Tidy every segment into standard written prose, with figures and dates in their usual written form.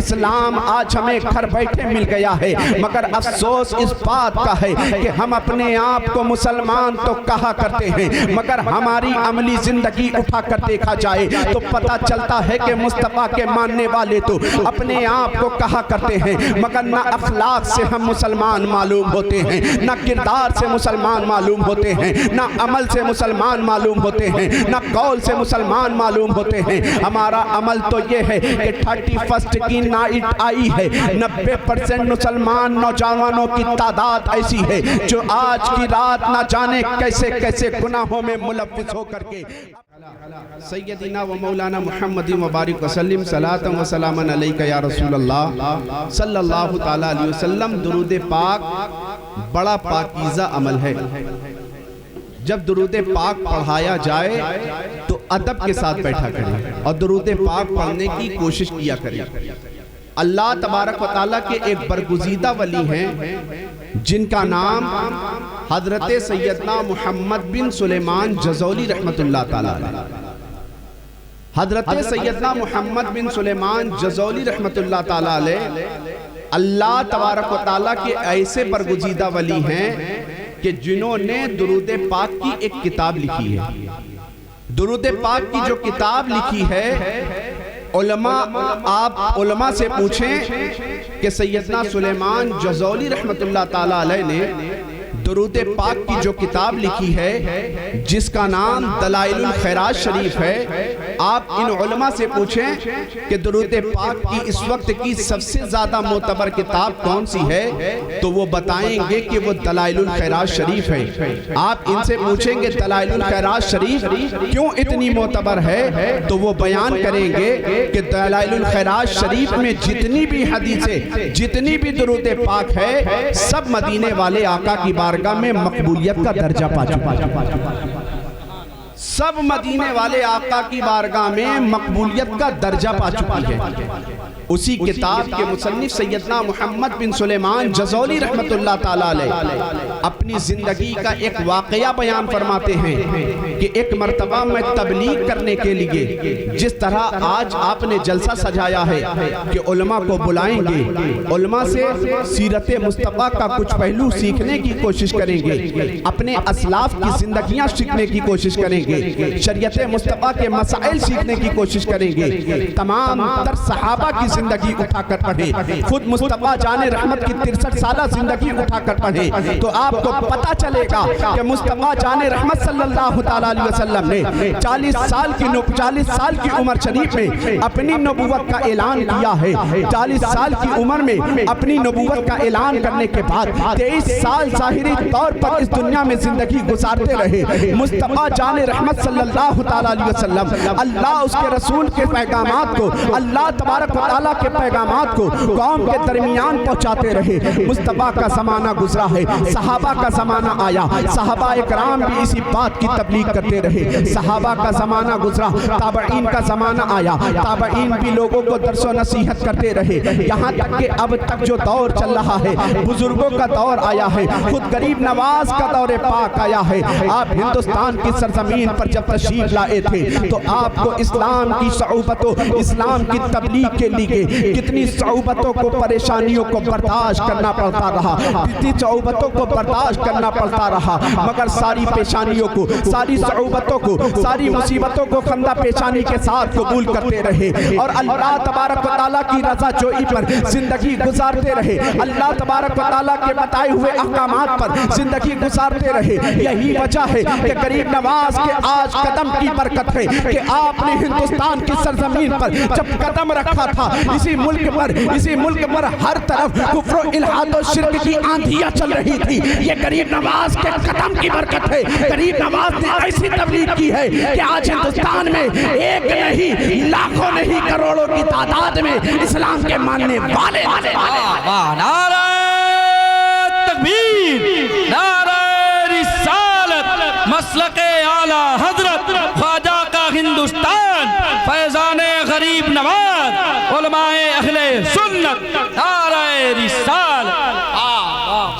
اسلام آج ہمیں گھر بیٹھے مل گیا ہے، مگر افسوس اس بات کا ہے کہ ہم اپنے آپ کو مسلمان تو کہا کرتے ہیں، مگر ہماری عملی زندگی اٹھا کر دیکھا جائے تو پتہ چلتا ہے کہ مصطفیٰ کے ماننے والے تو اپنے آپ کو کہا کرتے ہیں، مگر نہ اخلاق سے ہم مسلمان معلوم ہوتے ہیں، نہ کردار سے مسلمان معلوم ہوتے ہیں، نہ عمل سے مسلمان معلوم ہوتے ہیں، نہ قول سے مسلمان معلوم ہوتے ہیں۔ ہمارا عمل تو یہ ہے کہ 31 کی نائٹ آئی ہے، 90% مسلمان نوجوانوں کی تعداد ایسی ہے جو آج کی رات نہ جانے کیسے کیسے گناہوں میں ملوث ہو کر کے سیدنا و مولانا محمد مبارک وسلم صلاۃ و سلام علیکہ یا رسول اللہ صلی اللہ تعالیٰ علیہ وسلم۔ درود پاک بڑا پاکیزہ عمل ہے۔ جب درود پاک پڑھایا جائے تو ادب کے ساتھ بیٹھا کریں اور درود پاک پڑھنے کی کوشش کیا کریں۔ اللہ تبارک و تعالیٰ کے ایک برگزیدہ ولی ہیں جن کا نام حضرت سیدنا محمد بن سلیمان جزولی رحمت اللہ تعالیٰ علیہ۔ حضرت سیدنا محمد بن سلیمان جزولی رحمت اللہ تعالیٰ علیہ اللہ تبارک و تعالیٰ کے ایسے برگزیدہ ولی ہیں کہ جنہوں نے درود پاک کی ایک کتاب لکھی ہے۔ درود پاک کی جو کتاب لکھی ہے، آپ علماء سے پوچھیں کہ سیدنا سلیمان جزولی رحمت اللہ تعالیٰ علیہ نے درود پاک کی جو کتاب لکھی ہے جس کا نام دلائل الخیرات شریف ہے، آپ ان علماء سے پوچھیں کہ درود پاک کی اس وقت کی سب سے زیادہ معتبر کتاب کون سی ہے تو وہ بتائیں گے کہ وہ دلائل الخیرات شریف ہے۔ آپ ان سے پوچھیں گے دلائل الخیرات شریف کیوں اتنی معتبر ہے تو وہ بیان کریں گے کہ دلائل الخیرات شریف میں جتنی بھی حدیثیں، جتنی بھی درود پاک ہے، سب مدینے والے آقا کی بارگاہ میں مقبولیت کا درجہ پا چکا ہے۔ سب مدینے والے آقا کی بارگاہ میں مقبولیت کا درجہ پا چکی ہے۔ اسی کتاب کے مصنف سیدنا محمد بن سلیمان جزولی رحمت اللہ تعالیٰ علیہ اپنی زندگی کا ایک واقعہ بیان فرماتے ہیں کہ ایک مرتبہ میں تبلیغ کرنے کے لیے جس طرح آج آپ نے جلسہ سجایا ہے کہ علماء کو بلائیں گے، علماء سے سیرت مصطفیٰ کا کچھ پہلو سیکھنے کی کوشش کریں گے، اپنے اسلاف کی زندگیاں سیکھنے کی کوشش کریں گے، شریعت مصطفیٰ کے مسائل سیکھنے کی کوشش کریں گے، تمام تر صحابہ کی زندگی اٹھا کر پڑھیں، خود مصطفیٰ جان رحمت کی 63 سالہ زندگی اٹھا کر پڑھیں تو آپ کو پتہ چلے گا کہ مصطفیٰ جان رحمت صلی اللہ تعالیٰ علیہ وسلم نے 40 سال کی عمر شریف میں اپنی نبوت کا اعلان کیا ہے۔ 40 سال کی عمر میں اپنی نبوت کا اعلان کرنے کے بعد 23 سال ظاہری طور پر اس دنیا میں زندگی گزارتے رہے۔ مصطفیٰ جان رحمت صلی اللہ تعالیٰ علیہ وسلم اللہ اس کے رسول کے پیغامات کو، اللہ تبارک و تعالیٰ کے پیغامات کو قوم کے درمیان پہنچاتے رہے۔ مصطفیٰ کا زمانہ گزرا ہے، صحابہ کا زمانہ آیا، صحابہ اکرام بھی اسی بات کی تبلیغ کرتے رہے۔ صحابہ کا زمانہ گزرا، تابعین کا زمانہ آیا، تابعین بھی لوگوں کو درس و نصیحت کرتے رہے، یہاں تک کہ اب تک جو دور چل رہا ہے بزرگوں کا دور آیا ہے، خود غریب نواز کا دور پاک آیا ہے۔ آپ ہندوستان کی سرزمین پر جب تشریف لائے تھے تو آپ کو اسلام کی صعوبتوں، اسلام کی تبلیغ کے لیے کتنی صعوبتوں کو، پریشانیوں کو برداشت کرنا پڑتا رہا، کتنی صعوبتوں کو برداشت کرنا پڑتا رہا، مگر ساری پیشانیوں کو، ساری صعوبتوں کو، ساری مصیبتوں کو خندہ پیشانی کے ساتھ قبول کرتے رہے اور اللہ تبارک و تعالیٰ کی رضا جوئی پر زندگی گزارتے رہے، اللہ تبارک و تعالیٰ کے بتائے ہوئے احکامات پر زندگی گزارتے رہے۔ یہی وجہ ہے کہ غریب نواز کے آج قدم کی برکت ہے کہ آپ نے ہندوستان کی سرزمین پر جب قدم رکھا تھا، اسی ملک پر ہر طرف کفر و الحاد و شرک کی آندھیاں چل رہی تھی، یہ غریب نواز کے قدم کی برکت ہے۔ غریب نواز نے ایسی تبلیغ کی ہے کہ آج ہندوستان میں ایک نہیں، لاکھوں نہیں، کروڑوں کی تعداد میں اسلام کے ماننے والے نعرہ تکبیر، نعرہ رسالت، مسلک اعلی حضرت خواجہ کا ہندوستان، فیضان غریب نواز، علماء اہل سنت، نعرہ رسالت۔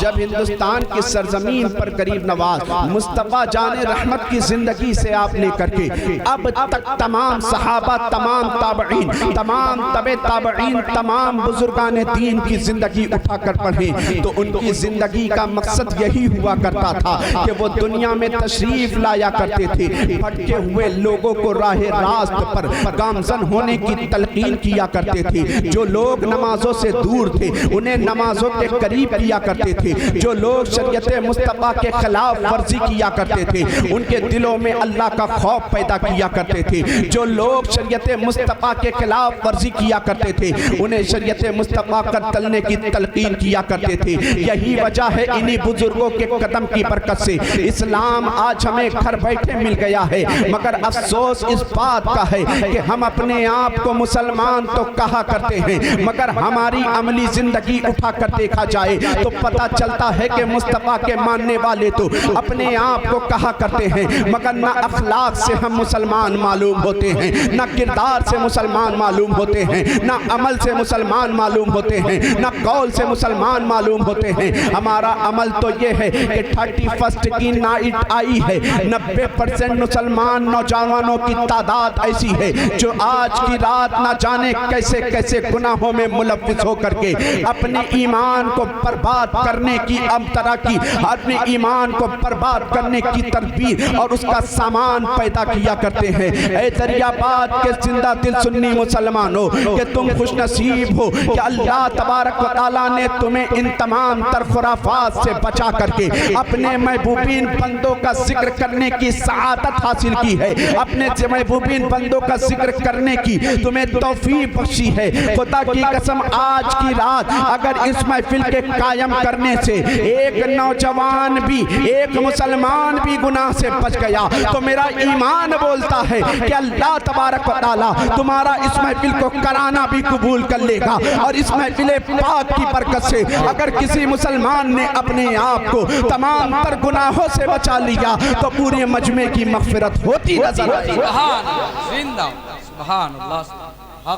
جب ہندوستان کی سرزمین پر غریب نواز مصطفیٰ جان رحمت کی زندگی سے آپ لے کر کے اب تک تمام صحابہ، تمام تابعین، تمام تبع تابعین، تمام بزرگان دین کی زندگی اٹھا کر پڑھیں تو ان کی زندگی کا مقصد یہی ہوا کرتا تھا کہ وہ دنیا میں تشریف لایا کرتے تھے، بھٹکے ہوئے لوگوں کو راہ راست پر گامزن ہونے کی تلقین کیا کرتے تھے، جو لوگ نمازوں سے دور تھے انہیں نمازوں کے قریب کیا کرتے تھے، جو لوگ شریعت مصطفیٰ کے خلاف ورزی کیا کرتے تھے ان کے دلوں میں اللہ کا خوف پیدا کیا کرتے تھے، جو لوگ شریعت مصطفیٰ کے خلاف ورزی کیا کرتے تھے انہیں شریعت مصطفیٰ کا تلنے کی تلقین کیا کرتے تھے۔ یہی وجہ ہے انہی بزرگوں کے قدم کی برکت سے اسلام آج ہمیں گھر بیٹھے مل گیا ہے، مگر افسوس اس بات کا ہے کہ ہم اپنے آپ کو مسلمان تو کہا کرتے ہیں مگر ہماری عملی زندگی اٹھا کر دیکھا جائے تو پتہ چلتا ہے کہ مصطفیٰ کے ماننے والے تو اپنے آپ کو کہا کرتے ہیں مگر نہ اخلاق سے ہم مسلمان معلوم ہوتے ہیں، نہ کردار سے مسلمان معلوم ہوتے ہیں، نہ عمل سے مسلمان معلوم ہوتے ہیں، نہ قول سے مسلمان معلوم ہوتے ہیں۔ ہمارا عمل تو یہ ہے کہ 31 کی نائٹ آئی ہے، 90% مسلمان نوجوانوں کی تعداد ایسی ہے جو آج کی رات نہ جانے کیسے کیسے گناہوں میں ملوث ہو کر کے اپنے ایمان کو برباد کرنے کی طرح کی اپنے ایمان کو برباد کرنے کی تدبیر اور اس کا سامان پیدا کیا کرتے ہیں۔ اے دریا باد کے زندہ دل سنی مسلمانوں کہ تم خوش نصیب ہو کہ اللہ تبارک و تعالیٰ نے تمہیں ان تمام تر خرافات سے بچا کر کے اپنے محبوبین بندوں کا ذکر کرنے کی سعادت حاصل کی ہے، اپنے محبوبین بندوں کا ذکر کرنے کی تمہیں توفیق بخشی ہے۔ خدا کی قسم آج کی رات اگر اس محفل کے قائم کرنے سے ایک نوجوان بھی، ایک مسلمان بھی گناہ سے بچ گیا تو میرا ایمان بولتا ہے کہ اللہ تبارک و تعالیٰ تمہارا اس محفل کو کرانا بھی قبول کر لے گا، اور اس محفل پاک کی برکت سے اگر کسی مسلمان نے اپنے آپ کو تمام تر گناہوں سے بچا لیا تو پورے مجمع کی مغفرت ہوتی نظر آئی۔ سبحان اللہ، زندہ سبحان اللہ۔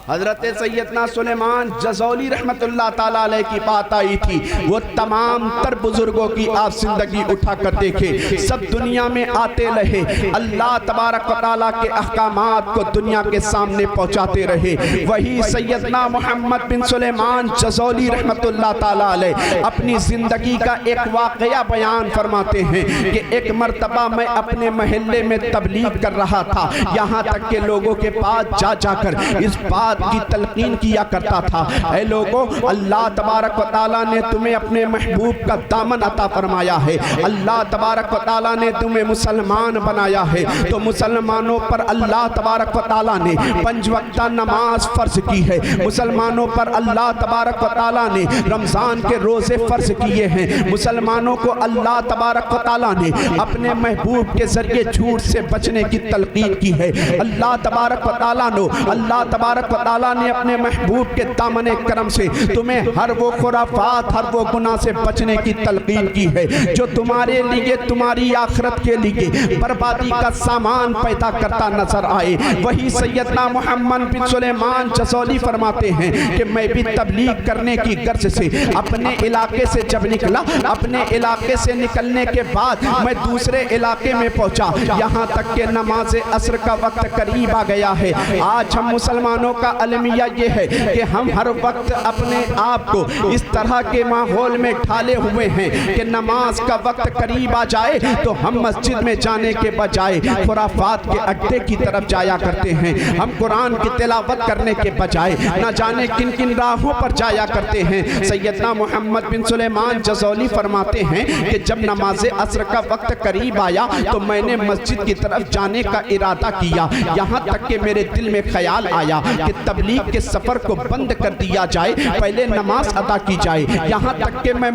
حضرت سیدنا سلیمان جزولی رحمت اللہ تعالیٰ علیہ کی بات آئی تھی، وہ تمام تر بزرگوں کی آپ زندگی اٹھا کر دیکھے، سب دنیا میں آتے رہے، اللہ تبارک و تعالیٰ کے احکامات کو دنیا کے سامنے پہنچاتے رہے۔ وہی سیدنا محمد بن سلیمان جزولی رحمت اللہ تعالیٰ علیہ اپنی زندگی کا ایک واقعہ بیان فرماتے ہیں کہ ایک مرتبہ میں اپنے محلے میں تبلیغ کر رہا تھا، یہاں تک کہ لوگوں کے پاس جا جا کر اس بات کی تلقین کیا کرتا تھا، اے لوگوں اللہ تبارک و تعالیٰ نے تمہیں اپنے محبوب کا دامن عطا فرمایا ہے، اللہ تبارک و تعالیٰ نے تمہیں مسلمان بنایا ہے تو مسلمانوں پر اللہ تبارک و تعالیٰ نے 5 وقتہ نماز فرض کی ہے، مسلمانوں پر اللہ تبارک و تعالیٰ نے رمضان کے روزے فرض کیے ہیں، مسلمانوں کو اللہ تبارک و تعالیٰ نے اپنے محبوب کے ذریعے جھوٹ سے بچنے کی تلقین کی ہے، اللہ تبارک و تعالیٰ نے تعالیٰ نے اپنے محبوب کے دامن کرم سے تمہیں ہر وہ خرافات، ہر وہ گناہ سے بچنے کی تلقین کی ہے جو تمہارے لیے، تمہاری آخرت کے لیے بربادی کا سامان پیدا کرتا نظر آئے۔ وہی سیدنا محمد بن سلیمان جزولی فرماتے ہیں کہ میں بھی تبلیغ کرنے کی غرض سے اپنے علاقے سے جب نکلا، اپنے علاقے سے نکلنے کے بعد میں دوسرے علاقے میں پہنچا، یہاں تک کہ نماز عصر کا وقت قریب آ گیا ہے۔ آج ہم مسلمانوں کا المیہ یہ ہے کہ ہم ہر وقت اپنے آپ کو اس طرح کے ماحول میں ڈھالے ہوئے ہیں کہ نماز کا وقت قریب آ جائے تو ہم مسجد میں جانے کے بجائے خرافات کے اڈے کی طرف جایا کرتے ہیں، ہم قرآن کی تلاوت کرنے کے بجائے نہ جانے کن کن راہوں پر جایا کرتے ہیں۔ سیدنا محمد بن سلیمان جزولی فرماتے ہیں کہ جب نماز عصر کا وقت قریب آیا تو میں نے مسجد کی طرف جانے کا ارادہ کیا، یہاں تک کہ میرے دل میں خیال آیا کہ تبلیغ کے سفر کو بند کر دیا جائے، پہلے نماز ادا کی جائے، یہاں تک کہ میں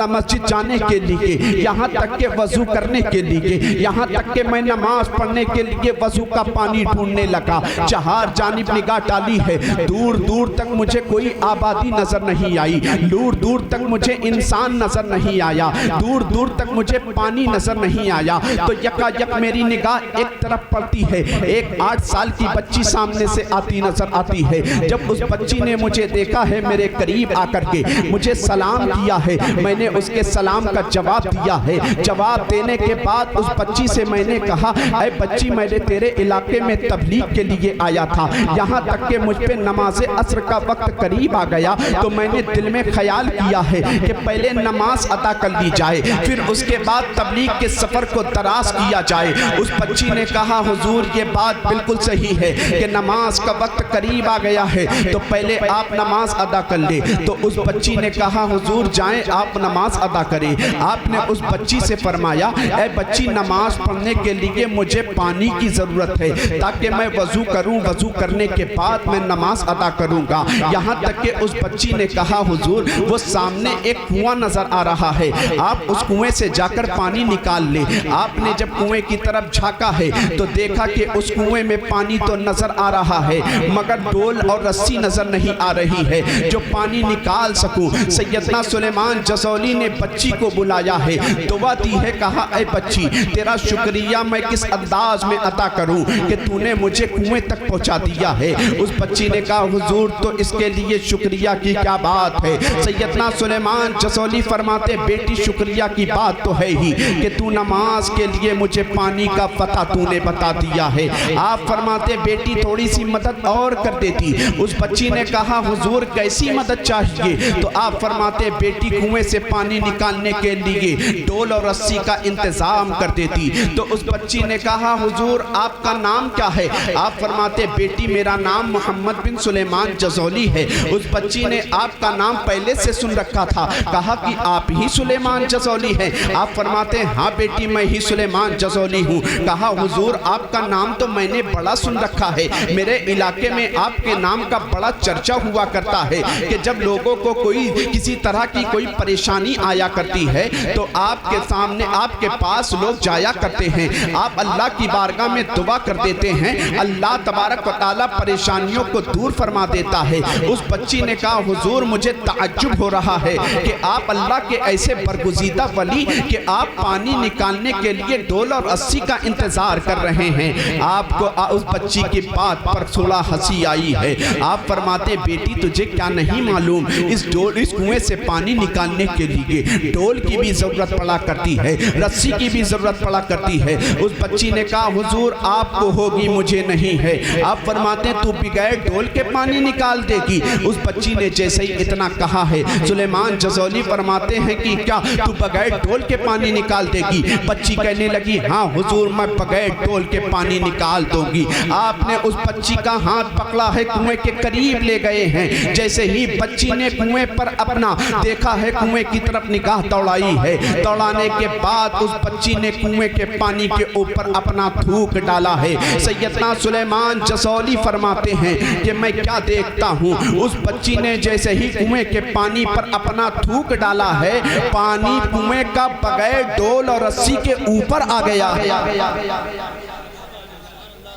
مسجد جانے کے لیے، یہاں تک کہ وضو کرنے کے لیے، یہاں تک کہ میں نماز پڑھنے کے لیے وضو کا پانی ڈھونڈنے لگا، چہار جانب نگاہ ڈالی ہے، دور دور تک مجھے کوئی آبادی نظر نہیں آئی، دور دور تک مجھے انسان نظر نہیں آیا، دور دور تک مجھے پانی نظر نہیں آیا، تو یکا یک میری نگاہ ایک طرف پڑتی ہے، ایک 8 سال کی بچی سامنے سے آتی آتی نظر آتی ہے۔ جب اس بچی نے مجھے دیکھا ہے میرے قریب آ کر کے مجھے سلام کیا ہے، میں نے اس کے سلام کا جواب دیا ہے۔ جواب دینے کے بعد اس بچی سے میں نے کہا، اے بچی میں نے تیرے علاقے میں تبلیغ کے لیے آیا تھا، یہاں تک کہ مجھ پہ نماز عصر کا وقت قریب آ گیا تو میں نے دل میں خیال کیا ہے کہ پہلے نماز ادا کر لی جائے، پھر اس کے بعد تبلیغ کے سفر کو دراز کیا جائے۔ اس بچی نے کہا، حضور یہ بات بالکل صحیح ہے کہ نماز کا وقت قریب آ گیا ہے تو پہلے آپ نماز ادا کر لیں۔ تو اس بچی نے کہا، حضور جائیں آپ نماز ادا کریں۔ آپ نے اس بچی سے فرمایا، اے بچی نماز پڑھنے کے لیے مجھے پانی کی ضرورت ہے تاکہ میں وضو کروں، وضو کرنے کے بعد میں نماز ادا کروں گا۔ یہاں تک کہ اس بچی نے کہا، حضور وہ سامنے ایک کنواں نظر آ رہا ہے، آپ اس کنویں سے جا کر پانی نکال لیں۔ آپ نے جب کنویں کی طرف جھانکا ہے تو دیکھا کہ اس کنویں میں پانی تو نظر آ رہا ہے مگر ڈول اور رسی نظر نہیں آ رہی ہے جو پانی نکال سکوں۔ سیدنا سلیمان جزولی نے بچی کو بلایا ہے، دعا دی ہے، کہا اے بچی تیرا شکریہ میں کس انداز میں ادا کروں کہ تو نے مجھے کنویں تک پہنچا دیا ہے۔ اس بچی نے کہا، حضور تو اس کے لیے شکریہ کی کیا بات ہے۔ سیدنا سلیمان جزولی فرماتے، بیٹی شکریہ کی بات تو ہے ہی کہ تو نماز کے لیے مجھے پانی کا پتہ تو نے بتا دیا ہے۔ آپ فرماتے، بیٹی تھوڑی سی مدد اور کر دیتی۔ اس بچی نے کہا، حضور کیسی مدد چاہیے؟ تو آپ فرماتے، بیٹی کنویں سے پانی نکالنے کے لیے ڈول اور رسی کا انتظام کر دیتی۔ تو اس بچی نے کہا، حضور آپ کا نام کیا ہے؟ آپ فرماتے، بیٹی میرا نام محمد بن سلیمان جزولی ہے۔ اس بچی نے آپ کا نام پہلے سے سن رکھا تھا، کہا کہ آپ ہی سلیمان جزولی ہیں؟ آپ فرماتے ہیں، ہاں بیٹی میں ہی سلیمان جزولی ہوں۔ کہا، حضور آپ کا نام تو میں نے بڑا سن رکھا ہے، میرے علاقے میں آپ کے نام کا بڑا چرچا ہوا کرتا ہے کہ جب لوگوں کو کوئی کسی طرح کی کوئی پریشانی آیا کرتی ہے تو آپ کے سامنے آپ کے پاس لوگ جایا کرتے ہیں، آپ اللہ کی بارگاہ میں دعا کر دیتے ہیں، اللہ تبارک و تعالیٰ پریشانیوں کو دور فرما دیتا ہے۔ اس بچی نے کہا، حضور مجھے تعجب ہو رہا ہے کہ آپ اللہ کے ایسے برگزیدہ ولی کہ آپ پانی نکالنے کے لیے ڈول اور رسی کا انتظار کر رہے ہیں۔ آپ کو اس بچی کی بات پر تھوڑا ہنسی آئی ہے۔ آپ فرماتے، بیٹی تجھے کیا نہیں معلوم اس کنویں سے پانی نکالنے کے لیے ڈول کی بھی ضرورت پڑا کرتی ہے، رسی کی بھی ضرورت پڑا کرتی ہے۔ اس بچی نے کہا، حضور آپ کو ہوگی مجھے نہیں ہے۔ آپ فرماتے ہیں، تو بغیر ڈول کے پانی نکال دے گی؟ اس بچی نے جیسے ہی اتنا کہا ہے، سلیمان جزولی فرماتے ہیں کہ کیا تو بغیر ڈول کے پانی نکال دے گی؟ بچی کہنے لگی، ہاں حضور میں بغیر ڈول کے پانی نکال دوں گی۔ آپ نے اس بچی کا ہاتھ پکڑا ہے، کنویں کے قریب لے گئے ہیں۔ جیسے ہی بچی نے کنویں پر اپنا دیکھا ہے، کنویں کی طرف نگاہ دوڑائی ہے، دوڑانے کے بعد اس بچی نے کنویں کے پانی کے اوپر اپنا تھوک ڈالا ہے۔ سیدنا سلیمان جزولی فرماتے ہیں کہ میں کیا دیکھتا ہوں، اس بچی نے جیسے ہی کنویں کے پانی پر اپنا تھوک ڈالا ہے، پانی کنویں کا بغیر ڈول اور رسی کے اوپر آ گیا ہے۔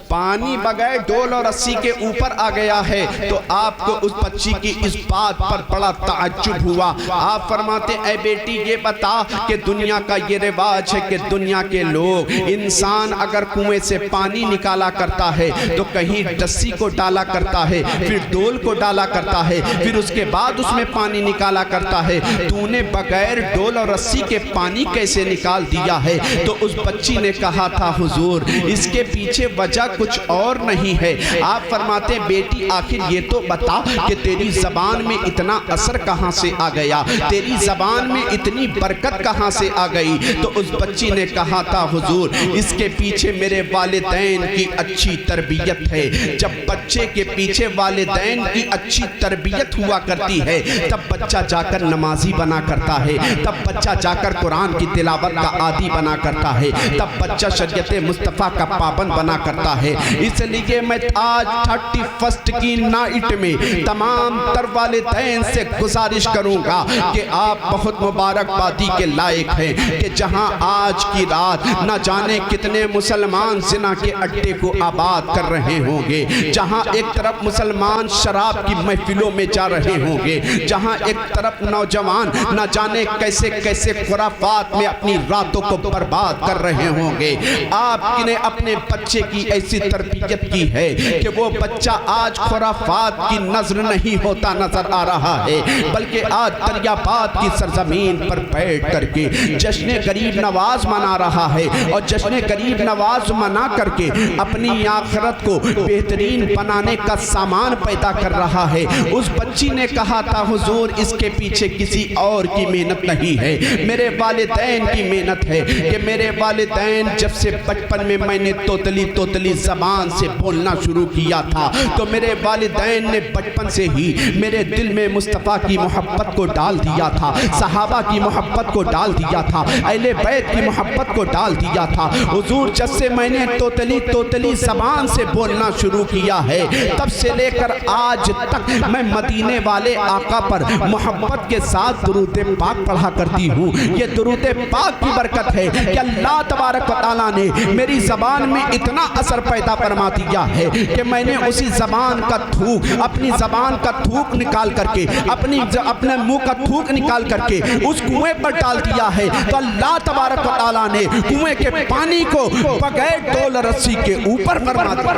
پانی بغیر ڈول اور رسی کے اوپر آ گیا ہے۔ تو آپ کو اس بچی کی اس بات پر بڑا تعجب ہوا۔ آپ فرماتے، اے بیٹی یہ بتا کہ دنیا کا یہ رواج ہے کہ دنیا کے لوگ انسان اگر کنویں سے پانی نکالا کرتا ہے تو کہیں رسی کو ڈالا کرتا ہے، پھر ڈول کو ڈالا کرتا ہے، پھر اس کے بعد اس میں پانی نکالا کرتا ہے۔ تو نے بغیر ڈول اور رسی کے پانی کیسے نکال دیا ہے؟ تو اس بچی نے کہا تھا، حضور اس کے پیچھے وجہ کچھ اور نہیں ہے۔ آپ فرماتے ہیں، بیٹی آخر یہ تو بتا کہ تیری زبان میں اتنا اثر کہاں سے آ گیا، تیری زبان میں اتنی برکت کہاں سے آ گئی؟ تو اس بچی نے کہا تھا، حضور اس کے پیچھے میرے والدین کی اچھی تربیت ہے۔ جب بچے کے پیچھے والدین کی اچھی تربیت ہوا کرتی ہے تب بچہ جا کر نمازی بنا کرتا ہے، تب بچہ جا کر قرآن کی تلاوت کا عادی بنا کرتا ہے، تب بچہ شریعت مصطفیٰ کا پابند بنا کرتا ہے۔ اس لیے میں آج 31 کی نائٹ میں تمام تر والدین سے گزارش کروں گا کہ آپ بہت مبارک بادی کے لائق ہیں کہ جہاں آج کی رات نہ جانے کتنے مسلمان زنا کے اڈے کو آباد کر رہے ہوں گے، جہاں ایک طرف مسلمان شراب کی محفلوں میں جا رہے ہوں گے، جہاں ایک طرف نوجوان نہ جانے کیسے کیسے خرافات میں اپنی راتوں کو برباد کر رہے ہوں گے۔ آپ نے اپنے بچے کی ایسی ایسی تربیت کی ہے کہ وہ بچہ آج خرافات کی نظر نہیں ہوتا نظر آ رہا ہے، بلکہ آج دریاباد کی سرزمین پر بیٹھ کر کے جشن غریب نواز منا رہا ہے، اور جشن غریب نواز منا کر کے اپنی آخرت کو بہترین بنانے کا سامان پیدا کر رہا ہے۔ اس بچی نے کہا تھا حضور اس کے پیچھے کسی اور کی محنت نہیں ہے، میرے والدین کی محنت ہے کہ میرے والدین جب سے بچپن میں میں نے توتلی زبان سے بولنا شروع کیا تھا تو میرے والدین نے بچپن سے ہی میرے دل میں مصطفیٰ کی محبت کو ڈال دیا تھا، صحابہ کی محبت کو ڈال دیا تھا، اہل بیت کی محبت کو ڈال دیا تھا۔ حضور جب سے میں نے توتلی زبان سے بولنا شروع کیا ہے تب سے لے کر آج تک میں مدینے والے آقا پر محبت کے ساتھ درود پاک پڑھا کرتی ہوں۔ یہ درود پاک کی برکت ہے کہ اللہ تبارک و تعالیٰ نے میری زبان میں اتنا اثر پیدا فرما دیا ہے کہ میں نے اسی زبان کا تھوک، اپنی زبان کا تھوک نکال کر کے، اپنے منہ کا تھوک نکال کر کے اس کنویں پر ڈال دیا ہے، تو اللہ تبارک و تعالیٰ نے کنویں کے پانی کو بغیر ڈول رسی کے اوپر فرما دیا۔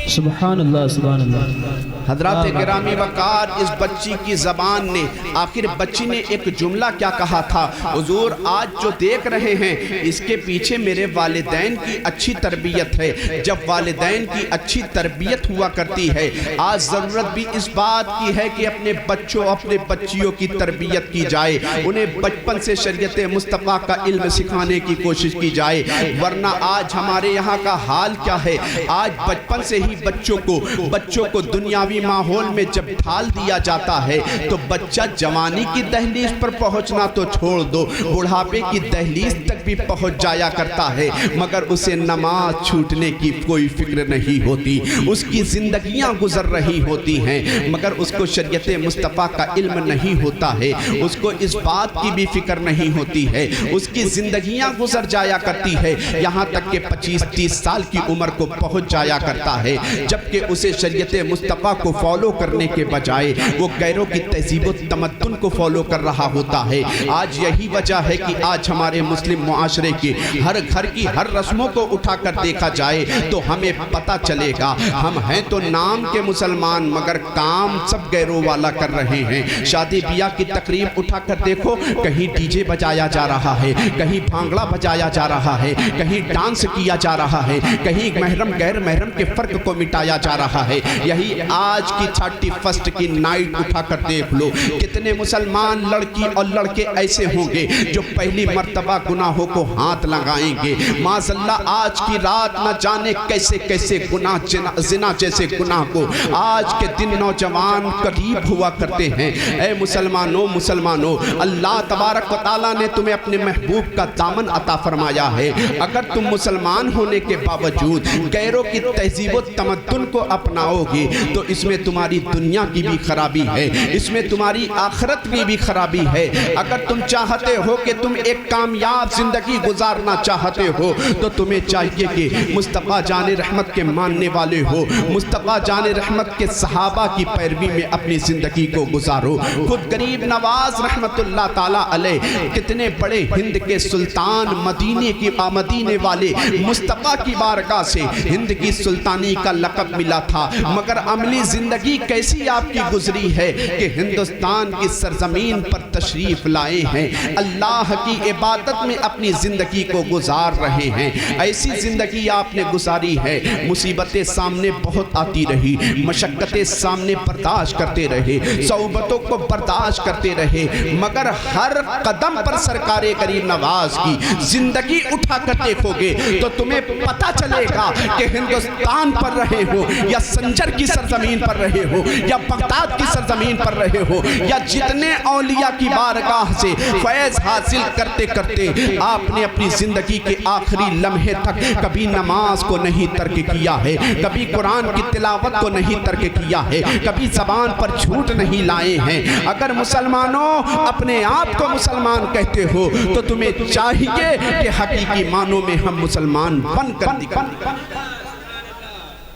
سبحان اللہ سبحان اللہ۔ حضرات گرامی وقار، اس بچی کی زبان نے، آخر بچی نے ایک جملہ کیا کہا تھا؟ حضور آج جو دیکھ رہے ہیں اس کے پیچھے میرے والدین کی اچھی تربیت ہے۔ جب والدین کی اچھی تربیت ہوا کرتی ہے، آج ضرورت بھی اس بات کی ہے کہ اپنے بچوں اپنے بچیوں کی تربیت کی جائے، انہیں بچپن سے شریعت مصطفیٰ کا علم سکھانے کی کوشش کی جائے، ورنہ آج ہمارے یہاں کا حال کیا ہے؟ آج بچپن سے ہی بچوں کو دنیاوی ماحول میں جب ڈھال دیا جاتا ہے تو بچہ جوانی کی دہلیز پر پہنچنا تو چھوڑ دو، بڑھاپے کی دہلیز تک بھی پہنچ جایا کرتا ہے، مگر اسے نماز چھوٹنے کی کوئی فکر نہیں ہوتی، اس کی زندگیاں گزر رہی ہوتی ہیں مگر اس کو شریعت مصطفیٰ کا علم نہیں ہوتا ہے، اس کو اس بات کی بھی فکر نہیں ہوتی ہے، اس کی زندگیاں گزر جایا کرتی ہے، یہاں تک کہ 25-30 سال کی عمر کو پہنچ جایا کرتا ہے، جبکہ اسے شریعت مصطفیٰ کو فالو کرنے کے بجائے وہ غیروں کی تہذیب و تمدن کو فالو کر رہا ہوتا ہے۔ آج یہی وجہ ہے کہ آج ہمارے مسلم معاشرے کے ہر گھر کی ہر رسموں کو اٹھا کر دیکھا جائے تو ہمیں پتہ چلے گا ہم ہیں تو نام کے مسلمان مگر کام سب غیروں والا کر رہے ہیں۔ شادی بیاہ کی تقریب اٹھا کر دیکھو، کہیں ڈی جے بجایا جا رہا ہے، کہیں بھانگڑا بجایا جا رہا ہے، کہیں ڈانس کیا جا رہا ہے، کہیں محرم غیر محرم کے فرق کو مٹایا جا رہا ہے۔ یہی آج کی 31 کی نائٹ اٹھا کر دیکھ لو، کتنے مسلمان لڑکی اور لڑکے ایسے ہوں گے جو پہلی مرتبہ گناہوں کو ہاتھ لگائیں گے۔ معاذ اللہ آج کی رات نہ جانے کیسے کیسے گناہ، زنا جیسے گناہ کو آج کے دن نوجوان قریب ہوا کرتے ہیں۔ اے مسلمانوں، اللہ تبارک و تعالیٰ نے تمہیں اپنے محبوب کا دامن عطا فرمایا ہے، اگر تم مسلمان ہونے کے باوجود غیروں کی تہذیب و تمدن کو اپناؤ گے تو اس میں تمہاری دنیا کی بھی خرابی ہے، اس میں تمہاری آخرت کی بھی خرابی ہے۔ اگر تم چاہتے ہو کہ تم ایک کامیاب زندگی گزارنا چاہتے ہو تو تمہیں چاہیے کہ مصطفیٰ جان رحمت کے ماننے والے ہو، مصطفیٰ جان رحمت کے صحابہ کی پیروی میں اپنی زندگی کو گزارو۔ خود غریب نواز رحمت اللہ تعالیٰ علیہ کتنے بڑے ہند کے سلطان، مدینے والے مصطفیٰ کی بارگاہ سے ہند کی سلطانی کا لقب ملا تھا، مگر عملی زندگی کیسی آپ کی گزری ہے کہ ہندوستان کی سرزمین پر تشریف لائے ہیں، اللہ کی عبادت میں اپنی زندگی کو گزار رہے ہیں۔ ایسی زندگی آپ نے گزاری ہے، مصیبتیں سامنے بہت آتی رہی، مشقتیں سامنے برداشت کرتے رہے، صعوبتوں کو برداشت کرتے رہے، مگر ہر قدم پر سرکار غریب نواز کی زندگی اٹھا کر دیکھو گے تو تمہیں پتہ چلے گا کہ ہندوستان پر رہے ہو یا سنجر کی سرزمین پر رہے ہو یا بغداد کی سرزمین پر رہے ہو یا جتنے اولیاء کی بارگاہ سے فیض حاصل کرتے کرتے آپ نے اپنی زندگی کے آخری لمحے تک کبھی نماز کو نہیں ترک کیا ہے، کبھی قرآن کی تلاوت کو نہیں ترک کیا ہے، کبھی زبان پر جھوٹ نہیں لائے ہیں۔ اگر مسلمانوں اپنے آپ کو مسلمان کہتے ہو تو تمہیں چاہیے کہ حقیقی معنوں میں ہم مسلمان بن کر دکھائیں،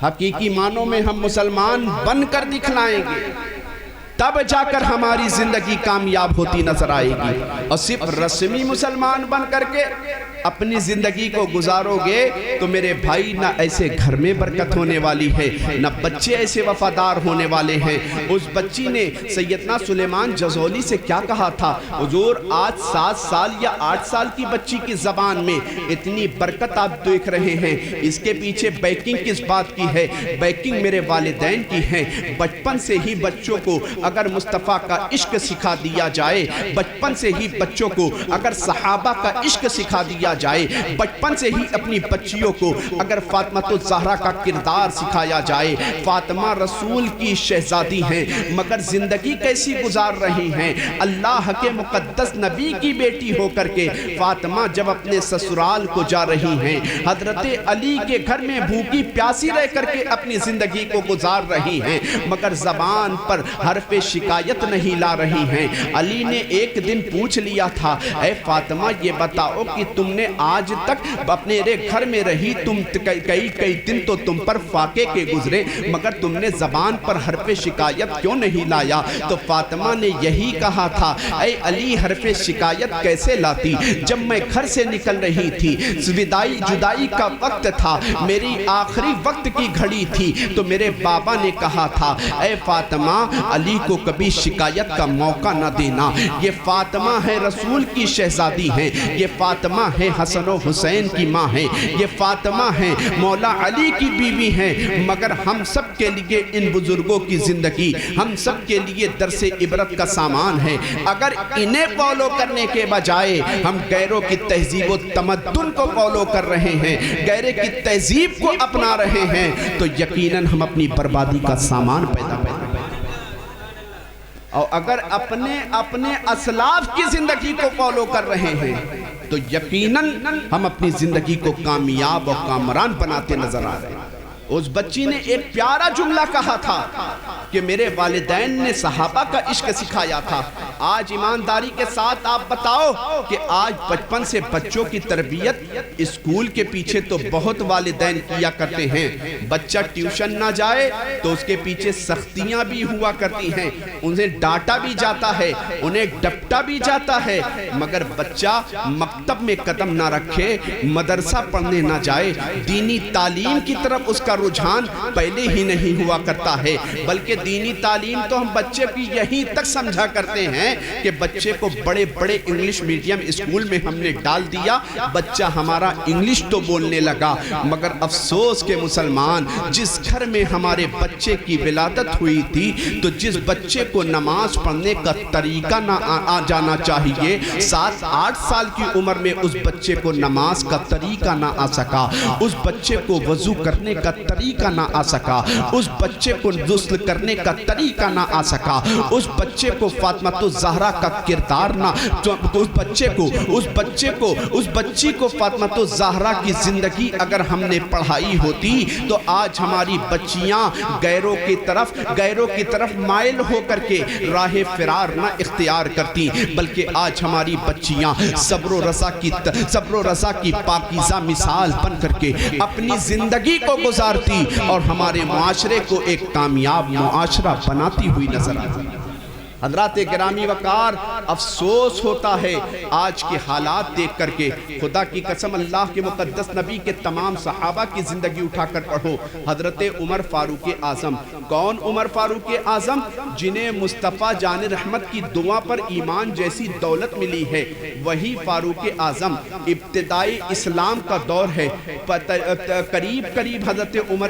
حقیقی معنوں میں ہم مسلمان بن کر دکھلائیں گے۔ تب جا کر ہماری زندگی کامیاب ہوتی نظر آئے گی. اور صرف رسمی مسلمان بن کر کے اپنی زندگی کو گزارو گے تو میرے بھائی نہ ایسے گھر میں برکت ہونے والی ہے، نہ بچے ایسے وفادار ہونے والے ہیں. اس بچی نے سیدنا سلیمان جزولی سے کیا کہا تھا؟ حضور آج 7 سال یا 8 سال کی بچی کی زبان میں اتنی برکت آپ دیکھ رہے ہیں، اس کے پیچھے بیکنگ کس بات کی ہے؟ بیکنگ میرے والدین کی ہے. بچپن سے ہی بچوں کو اگر مصطفیٰ کا عشق سکھا دیا جائے، بچپن سے ہی بچوں کو اگر صحابہ کا عشق سکھا دیا جائے، بچپن سے ہی اپنی بچیوں کو اگر فاطمہ الزہرا کا کردار سکھایا جائے. فاطمہ رسول کی شہزادی ہیں مگر زندگی کیسی گزار رہی ہیں؟ اللہ کے مقدس نبی کی بیٹی ہو کر کے فاطمہ جب اپنے سسرال کو جا رہی ہیں، حضرت علی کے گھر میں بھوکی پیاسی رہ کر کے اپنی زندگی کو گزار رہی ہیں مگر زبان پر حرف شکایت نہیں لا رہی ہیں. علی نے ایک دن پوچھ لیا تھا، اے فاطمہ یہ بتاؤ کہ تم نے آج تک اپنے گھر میں رہی، تم کئی دن تو تم پر فاقے کے گزرے مگر تم نے زبان پر حرف شکایت کیوں نہیں لایا؟ تو فاطمہ نے یہی کہا تھا، اے علی حرف شکایت کیسے لاتی؟ جب میں گھر سے نکل رہی تھی، جدائی کا وقت تھا، میری آخری وقت کی گھڑی تھی، تو میرے بابا نے کہا تھا اے فاطمہ علی کو کبھی شکایت کا موقع نہ دینا. یہ فاطمہ ہے رسول کی شہزادی ہیں، یہ فاطمہ ہے حسن و حسین کی ماں ہیں، یہ فاطمہ ہے مولا علی کی بیوی ہیں. مگر ہم سب کے لیے ان بزرگوں کی زندگی ہم سب کے لیے درس عبرت کا سامان ہے. اگر انہیں فالو کرنے کے بجائے ہم غیروں کی تہذیب و تمدن کو فالو کر رہے ہیں، غیرے کی تہذیب کو اپنا رہے ہیں، تو یقیناً ہم اپنی بربادی کا سامان پیدا کریں. اور اگر اپنے اسلاف کی زندگی کو فالو کر رہے ہیں تو یقیناً ہم اپنی زندگی کو کامیاب اور کامران بناتے نظر آ رہے ہیں. اس بچی نے ایک پیارا جملہ کہا تھا کہ میرے والدین نے صحابہ کا عشق سکھایا تھا. آج ایمانداری کے ساتھ آپ بتاؤ کہ آج بچپن سے بچوں کی تربیت اسکول کے پیچھے تو بہت والدین کیا کرتے ہیں. بچہ ٹیوشن نہ جائے تو اس کے پیچھے سختیاں بھی ہوا کرتی ہیں، انہیں ڈانٹا بھی جاتا ہے، انہیں ڈپٹا بھی جاتا ہے. مگر بچہ مکتب میں قدم نہ رکھے، مدرسہ پڑھنے نہ جائے، دینی تعلیم کی طرف اس کا رجحان پہلے ہی نہیں ہوا کرتا ہے. بلکہ دینی تعلیم تو ہم بچے کی یہیں تک سمجھا کرتے ہیں کہ بچے کو بڑے بڑے انگلش میڈیم اسکول میں ہم نے ڈال دیا، بچہ ہمارا انگلش تو بولنے لگا. مگر افسوس کہ مسلمان، جس گھر میں ہمارے بچے کی ولادت ہوئی تھی تو جس بچے کو نماز پڑھنے کا طریقہ نہ آ جانا چاہیے، 7-8 سال کی عمر میں اس بچے کو نماز کا طریقہ نہ آ سکا، اس بچے کو وضو کرنے کا طریقہ نہ آ سکا، اس بچے کو غسل کرنے کا طریقہ نہ آ سکا، اس بچے کو فاطمہ الزہرا کا کردار نہ، اس بچی کو فاطمہ الزہرا کی زندگی اگر ہم نے پڑھائی ہوتی تو آج ہماری بچیاں غیروں کی طرف مائل ہو کر کے راہ فرار نہ اختیار کرتی، بلکہ آج ہماری بچیاں صبر و رضا کی پاکیزہ مثال بن کر کے اپنی زندگی کو گزارتی اور ہمارے معاشرے کو ایک کامیاب معاشرہ بناتی ہوئی نظر آتی. حضرات گرامی وقار، افسوس ہوتا ہے آج کے حالات دیکھ کر کے. خدا کی قسم اللہ کے مقدس نبی کے تمام صحابہ کی زندگی اٹھا کر پڑھو. حضرت عمر فاروق اعظم، کون عمر فاروق اعظم؟ جنہیں مصطفیٰ جان رحمت کی دعا پر ایمان جیسی دولت ملی ہے، وہی فاروق اعظم. ابتدائی اسلام کا دور ہے، قریب حضرت عمر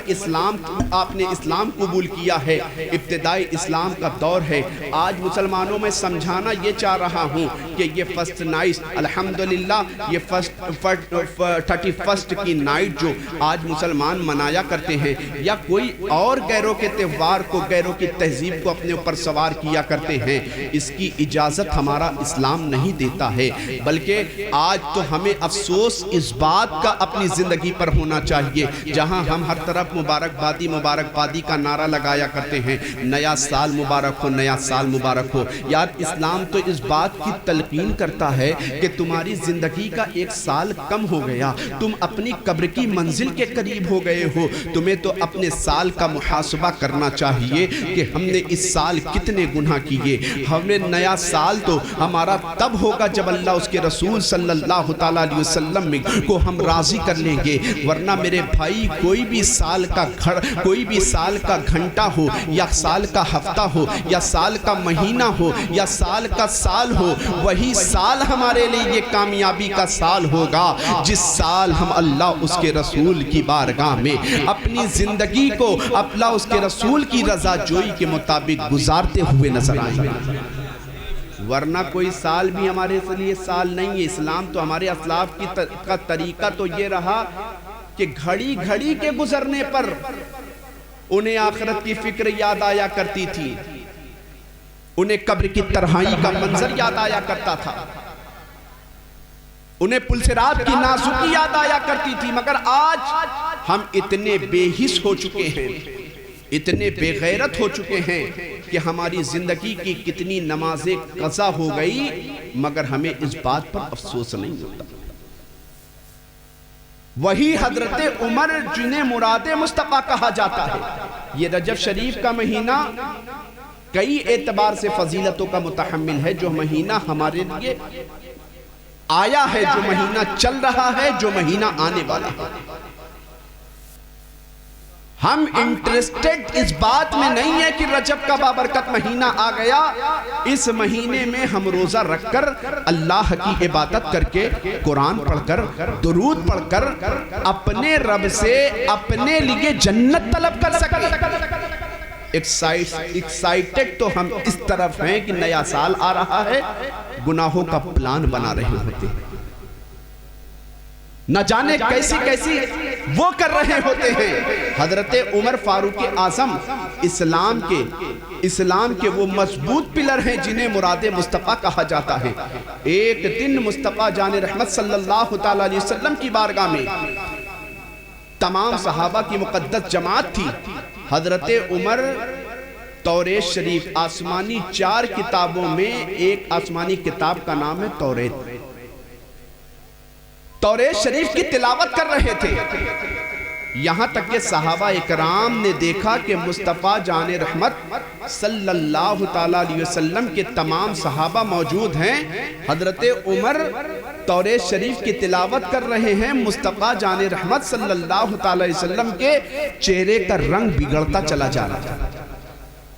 آپ نے اسلام قبول کیا ہے. ابتدائی اسلام کا دور ہے. آج مسلمانوں میں سمجھانا یہ چاہ رہا ہوں کہ یہ فرسٹ نائٹ، الحمدللہ یہ 31 کی نائٹ جو آج مسلمان منایا کرتے ہیں، یا کوئی اور غیروں کے تہوار کو، غیروں کی تہذیب کو اپنے اوپر سوار کیا کرتے ہیں، اس کی اجازت ہمارا اسلام نہیں دیتا ہے. بلکہ آج تو ہمیں افسوس اس بات کا اپنی زندگی پر ہونا چاہیے، جہاں ہم ہر طرف مبارکبادی کا نعرہ لگایا کرتے ہیں، نیا سال مبارک ہو، نیا سال مبارک ہو. یار اسلام تو اس بات کی تلقین تلقین کرتا ہے کہ تمہاری زندگی کا 1 سال کم ہو گیا، تم اپنی قبر کی منزل کے قریب ہو گئے ہو، تمہیں تو اپنے سال کا محاسبہ کرنا چاہیے کہ ہم نے اس سال کتنے گناہ کیے۔ ہمیں نیا سال تو ہمارا تب ہوگا جب اللہ اس کے رسول صلی اللہ تعالیٰ علیہ وسلم کو ہم راضی کر لیں گے، ورنہ میرے بھائی کوئی بھی سال کا گھنٹہ ہو یا سال کا ہفتہ ہو یا سال کا مہینہ ہو یا سال کا سال ہو، وہی سال ہمارے لیے یہ کامیابی کا سال ہوگا جس سال ہم اللہ اس کے رسول کی بارگاہ میں اپنی زندگی کو اللہ اس کے رسول کی رضا جوئی کے مطابق گزارتے ہوئے نظر آئیں گے۔ ورنہ کوئی سال بھی ہمارے لیے سال نہیں ہے۔ اسلام تو ہمارے اسلاف کا طریقہ تو یہ رہا کہ گھڑی گھڑی کے گزرنے پر انہیں آخرت کی فکر یاد آیا کرتی تھی، انہیں قبر کی تنہائی کا منظر یاد آیا کرتا تھا، انہیں پلسرات کی نازکی یاد آیا کرتی تھی۔ مگر آج ہم اتنے بے حس ہو چکے ہیں، اتنے بے غیرت ہو چکے ہیں کہ ہماری زندگی کی کتنی نمازیں قضا ہو گئی مگر ہمیں اس بات پر افسوس نہیں ہوتا۔ وہی حضرت عمر جنہیں مراد مصطفیٰ کہا جاتا ہے۔ یہ رجب شریف کا مہینہ کئی اعتبار سے فضیلتوں کا متحمل ہے، جو مہینہ ہمارے لیے آیا ہے، جو مہینہ چل رہا ہے، جو مہینہ آنے والا ہے۔ ہم انٹرسٹڈ اس بات میں نہیں ہے کہ رجب کا بابرکت مہینہ آ گیا، اس مہینے میں ہم روزہ رکھ کر اللہ کی عبادت کر کے قرآن پڑھ کر درود پڑھ کر اپنے رب سے اپنے لیے جنت طلب کر سکیں۔ ایکسائٹڈ تو ہم اس طرف ہیں کہ نیا سال آ رہا ہے، گناہوں کا پلان بنا رہے ہوتے ہیں، نہ جانے کیسی کیسی وہ کر رہے ہوتے ہیں۔ حضرت عمر فاروق اعظم اسلام کے وہ مضبوط پلر ہیں جنہیں مراد مصطفیٰ کہا جاتا ہے۔ ایک دن مصطفیٰ جان رحمت صلی اللہ تعالیٰ علیہ وسلم کی بارگاہ میں تمام صحابہ کی مقدس جماعت تھی۔ حضرت عمر توریت شریف، آسمانی 4 کتابوں میں ایک آسمانی کتاب کا نام ہے توریت شریف کی تلاوت کر رہے تھے۔ یہاں تک کہ صحابہ اکرام نے دیکھا کہ مصطفیٰ جان رحمت صلی اللہ تعالیٰ علیہ وسلم کے تمام صحابہ موجود ہیں، حضرت عمر توریت شریف کی تلاوت کر رہے ہیں، مصطفیٰ جان رحمت صلی اللہ تعالیٰ علیہ وسلم کے چہرے کا رنگ بگڑتا چلا جا رہا ہے۔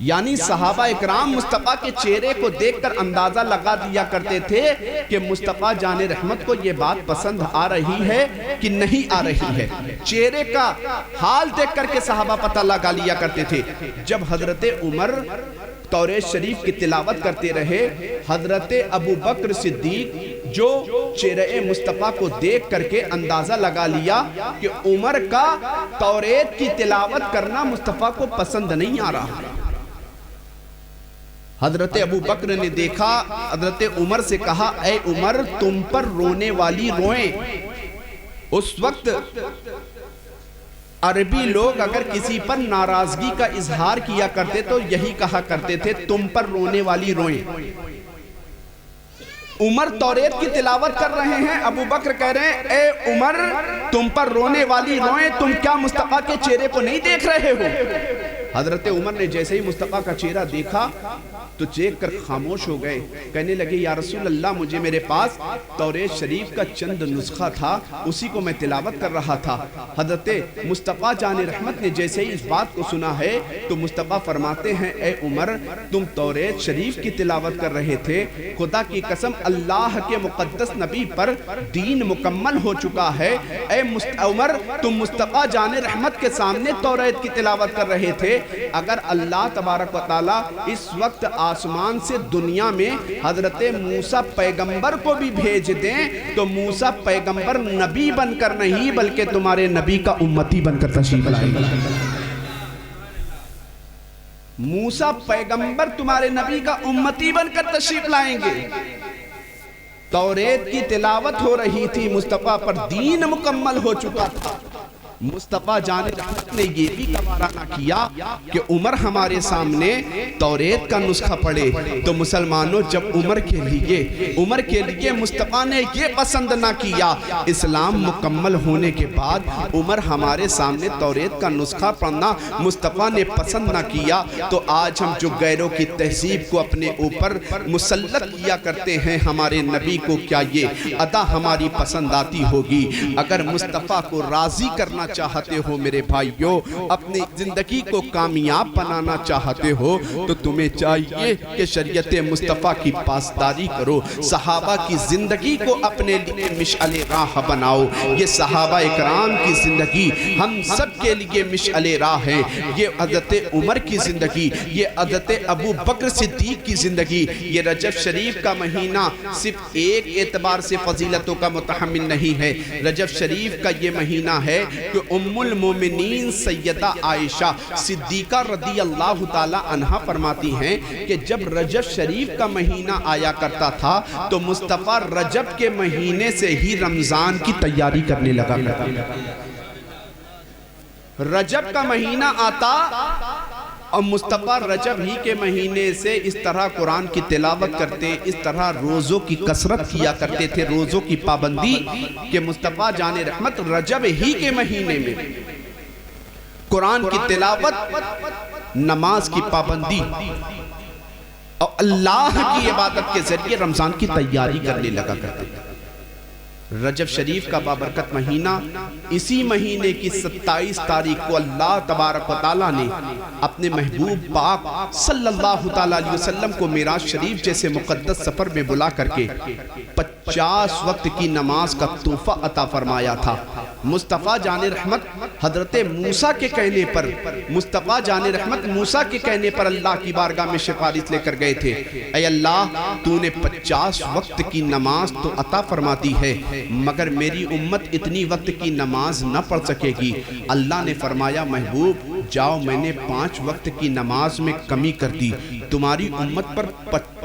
یعنی صحابہ اکرام مصطفیٰ کے چہرے کو دیکھ کر اندازہ لگا دیا کرتے تھے کہ مصطفیٰ جان رحمت کو یہ بات پسند آ رہی ہے کہ نہیں آ رہی ہے۔ چہرے کا حال دیکھ کر کے صحابہ پتہ لگا لیا کرتے تھے۔ جب حضرت عمر توریت شریف کی تلاوت کرتے رہے، حضرت ابو بکر صدیق جو چہرے مصطفیٰ کو دیکھ کر کے اندازہ لگا لیا کہ عمر کا توریت کی تلاوت کرنا مصطفیٰ کو پسند نہیں آ رہا۔ حضرت ابو بکر نے دیکھا، حضرت عمر سے کہا، اے عمر تم پر رونے والی روئیں۔ اس وقت عربی لوگ اگر کسی پر ناراضگی کا اظہار کیا کرتے تو یہی کہا کرتے تھے، تم پر رونے والی روئیں۔ عمر توریت کی تلاوت کر رہے ہیں، ابو بکر کہہ رہے ہیں، اے عمر تم پر رونے والی روئیں، تم کیا مصطفیٰ کے چہرے کو نہیں دیکھ رہے ہو؟ حضرت عمر نے جیسے ہی مصطفیٰ کا چہرہ دیکھا تو دیکھ کر خاموش ہو گئے، کہنے لگے یا رسول اللہ مجھے میرے پاس توریت شریف کا چند نسخہ تھا، اسی کو میں تلاوت کر رہا تھا۔ حضرت مصطفیٰ جان رحمت نے جیسے ہی اس بات کو سنا ہے تو مصطفیٰ فرماتے ہیں، اے عمر تم توریت شریف کی تلاوت کر رہے تھے، خدا کی قسم اللہ کے مقدس نبی پر دین مکمل ہو چکا ہے۔ اے عمر تم مصطفیٰ جان رحمت کے سامنے توریت کی تلاوت کر رہے تھے، اگر اللہ تبارک و تعالیٰ اس وقت آسمان سے دنیا میں حضرت موسیٰ پیغمبر کو بھی بھیج دیں تو موسیٰ پیغمبر نبی بن کر نہیں بلکہ تمہارے نبی کا امتی بن کر تشریف لائیں گے۔ موسیٰ پیغمبر تمہارے نبی کا امتی بن کر تشریف لائیں گے۔ توریت کی تلاوت ہو رہی تھی، مصطفیٰ پر دین مکمل ہو چکا تھا، مصطفیٰ جان رحمت نے یہ بھی گوارا نہ کیا کہ عمر ہمارے سامنے توریت کا نسخہ پڑھے. تو مسلمانوں جب عمر کے لیے مصطفیٰ نے یہ پسند نہ کیا, اسلام مکمل ہونے کے بعد عمر ہمارے سامنے توریت کا نسخہ پڑھنا مصطفیٰ نے پسند نہ کیا, تو آج ہم جو غیروں کی تہذیب کو اپنے اوپر مسلط کیا کرتے ہیں, ہمارے نبی کو کیا یہ ادا ہماری پسند آتی ہوگی؟ اگر مصطفیٰ کو راضی کرنا چاہتے ہو میرے بھائیوں, اپنی زندگی کو کامیاب بنانا چاہتے ہو, تو تمہیں چاہیے کہ شریعت مصطفیٰ کی پاسداری کرو, صحابہ کی زندگی کو اپنے لیے مشعل راہ بناؤ. یہ صحابہ اکرام کی زندگی ہم سب کے لیے مشعل راہ ہے. یہ حضرت عمر کی زندگی, یہ حضرت ابو بکر صدیق کی زندگی. یہ رجب شریف کا مہینہ صرف ایک اعتبار سے فضیلتوں کا متحمل نہیں ہے. رجب شریف کا یہ مہینہ ہے کہ ام المومنین سیدہ عائشہ صدیقہ رضی اللہ تعالی عنہ فرماتی ہیں کہ جب رجب شریف کا مہینہ آیا کرتا تھا تو مصطفیٰ رجب کے مہینے سے ہی رمضان کی تیاری کرنے لگا کرتا. رجب کا مہینہ آتا اور مصطفیٰ رجب ہی کے مہینے سے اس طرح قرآن کی تلاوت کرتے, اس طرح روزوں کی کثرت کیا کرتے تھے, روزوں کی پابندی, کہ مصطفیٰ جان رحمت رجب ہی کے مہینے میں قرآن کی تلاوت, نماز کی پابندی اور اللہ کی عبادت کے ذریعے رمضان کی تیاری کرنے لگا کرتے. رجب شریف کا بابرکت مہینہ, اسی مہینے کی 27 تاریخ کو اللہ تبارک و تعالیٰ نے اپنے محبوب پاک صلی اللہ تعالیٰ علیہ وسلم کو معراج شریف جیسے مقدس سفر میں بلا کر کے 50 وقت کی نماز کا تحفہ عطا فرمایا تھا. مصطفیٰ جان رحمت حضرت موسیٰ کے کہنے پر, مصطفیٰ جان رحمت موسیٰ کے کہنے پر اللہ کی بارگاہ میں سفارش لے کر گئے تھے, اے اللہ تو نے 50 وقت کی نماز تو عطا فرماتی ہے, مگر میری امت اتنی وقت کی نماز نہ پڑھ سکے گی. اللہ نے فرمایا محبوب جاؤ, میں نے 5 وقت کی نماز میں کمی کر دی, تمہاری امت پر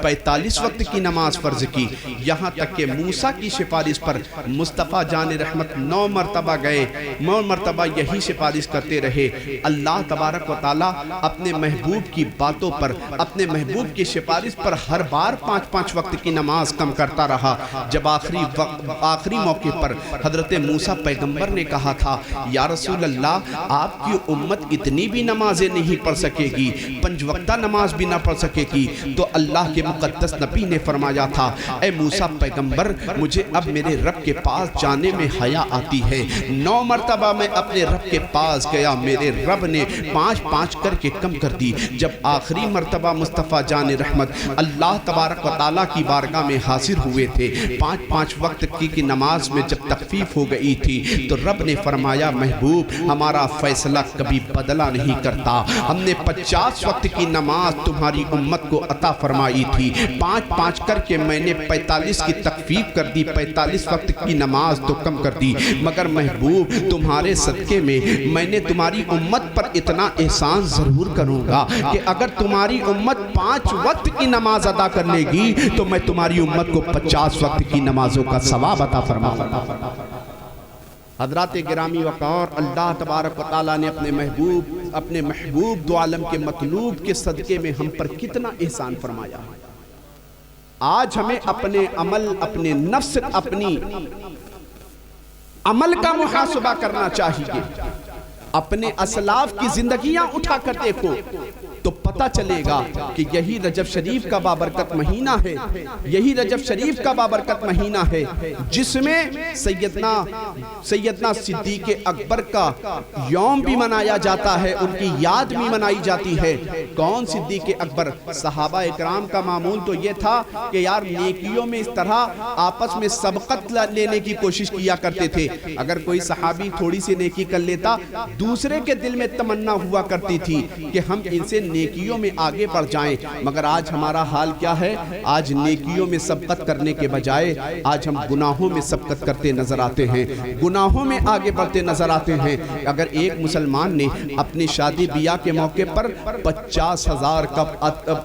45 وقت کی نماز فرض کی. یہاں تک کہ موسیٰ کی سفارش پر مصطفیٰ جان رحمت 9 مرتبہ گئے, 9 مرتبہ یہی سفارش کرتے رہے. اللہ تبارک و تعالیٰ اپنے محبوب کی باتوں پر, اپنے محبوب کی سفارش پر ہر بار 5 وقت کی نماز کم کرتا رہا. جب آخری موقع پر حضرت موسیٰ پیغمبر نے کہا تھا یا رسول اللہ آپ کی امت اتنی بھی نمازیں نہیں پڑھ سکے گی, 5 وقتہ نماز بھی نہ پڑھ سکے گی, تو اللہ کے مقدس نبی نے فرمایا تھا اے موسیٰ پیغمبر مجھے اب میرے رب کے پاس جانے میں حیا آتی ہے. 9 مرتبہ میں اپنے رب کے پاس گیا, میرے رب نے 5 کر کے کم کر دی. جب آخری مرتبہ مصطفیٰ جان رحمت اللہ تبارک و تعالیٰ کی بارگاہ میں حاضر ہوئے تھے, 5 وقت کی نماز میں جب تخفیف ہو گئی تھی تو رب نے فرمایا محبوب ہمارا فیصلہ کبھی بدلا نہیں کرتا, ہم نے 50 وقت کی نماز تمہاری امت کو عطا فرمائی تھی, 5 کر کے میں نے 45 کی تخفیف کر دی, 45 وقت کی نماز تو کم کر دی, مگر محبوب تمہارے صدقے میں نے تمہاری امت پر اتنا احسان ضرور کروں گا کہ اگر تمہاری امت 5 وقت کی نماز ادا کر لے گی تو میں تمہاری امت کو 50 وقت کی نمازوں کا ثواب عطا فرماؤں. حضرات گرامی وقار, اللہ تبارک و تعالیٰ نے اپنے محبوب دو عالم کے مطلوب کے صدقے میں ہم پر کتنا احسان فرمایا. آج ہمیں اپنے عمل, اپنے نفس, اپنی عمل کا محاسبہ کرنا چاہیے. اپنے اسلاف کی زندگیاں اٹھا کر دیکھو تو پتہ چلے گا کہ یہی رجب شریف کا بابرکت مہینہ ہے, یہی رجب شریف کا بابرکت مہینہ ہے جس میں سیدنا صدیق اکبر کا یوم بھی منایا جاتا ہے, ان کی یاد بھی منائی جاتی ہے. کون صدیق اکبر؟ صحابہ اکرام کا معمول تو یہ تھا کہ یار نیکیوں میں اس طرح آپس میں سبقت لینے کی کوشش کیا کرتے تھے. اگر کوئی صحابی تھوڑی سی نیکی کر لیتا, دوسرے کے دل میں تمنا ہوا کرتی تھی کہ ہم ان سے نیکیوں نیکیوں میں آگے بڑھ جائیں، مگر آج ہمارا حال کیا ہے؟ آج نیکیوں میں سبقت کرنے کے بجائے آج ہم گناہوں میں سبقت کرتے نظر آتے ہیں، گناہوں میں آگے بڑھتے نظر آتے ہیں۔ اگر ایک مسلمان نے اپنی شادی بیاہ کے موقع پر 50,000 کا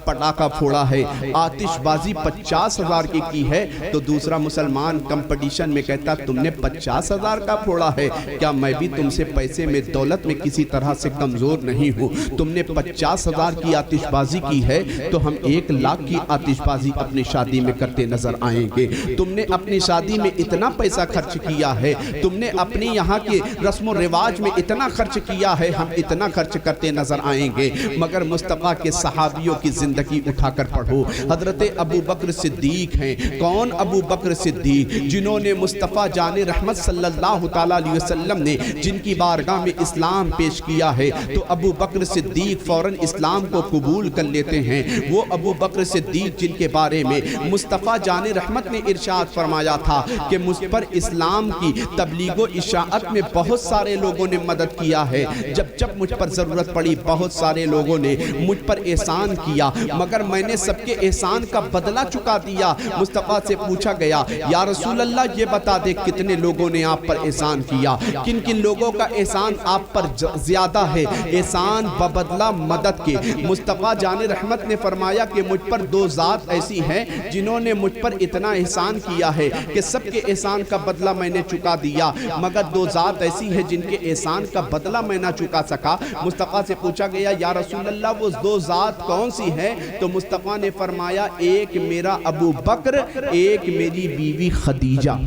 پٹاخہ پھوڑا ہے، آتش بازی 50,000 کی ہے، تو دوسرا مسلمان کمپٹیشن میں کہتا تم نے 50,000 کا پھوڑا ہے، کیا میں بھی تم سے پیسے میں دولت میں کسی طرح سے کمزور نہیں ہوں؟ تم نے 50,000 کی آتش بازی کی ہے تو ہم 1,00,000 کی آتش بازی اپنی شادی میں کرتے نظر آئیں گے۔ تم نے اپنی شادی میں اتنا پیسہ خرچ کیا ہے، تم نے اپنی یہاں کے رسم و رواج میں اتنا خرچ کیا ہے، ہم اتنا خرچ کرتے نظر آئیں گے۔ مگر مصطفیٰ کے صحابیوں کی زندگی اٹھا کر پڑھو، حضرت ابو بکر صدیق ہیں۔ کون ابو بکر صدیق؟ جنہوں نے مصطفیٰ جان رحمت صلی اللہ تعالیٰ علیہ وسلم نے جن کی بارگاہ میں اسلام پیش کیا ہے، تو ابو بکر صدیق فوراً اسلام کو قبول کر لیتے ہیں۔ وہ ابو بکر صدیق جن کے بارے میں مصطفیٰ جان رحمت نے ارشاد فرمایا تھا کہ مجھ پر اسلام کی تبلیغ و اشاعت میں بہت سارے لوگوں نے مدد کیا ہے، جب مجھ پر ضرورت پڑی بہت سارے لوگوں نے مجھ پر احسان کیا، مگر میں نے سب کے احسان کا بدلہ چکا دیا۔ مصطفیٰ سے پوچھا گیا یا رسول اللہ یہ بتا دے کتنے لوگوں نے آپ پر احسان کیا، کن کن لوگوں کا احسان آپ پر زیادہ ہے احسان ببدلہ مدد کے؟ مصطفیٰ جان رحمت نے فرمایا کہ مجھ پر 2 ذات ایسی ہیں جنہوں نے مجھ پر اتنا احسان کیا ہے کہ سب کے احسان کا بدلہ میں نے چکا دیا، مگر 2 ذات ایسی ہیں جن کے احسان کا بدلہ میں نہ چکا سکا۔ مصطفیٰ سے پوچھا گیا یا رسول اللہ وہ 2 ذات کون سی ہیں؟ تو مصطفیٰ نے فرمایا ایک میرا ابو بکر، ایک میری بیوی خدیجہ۔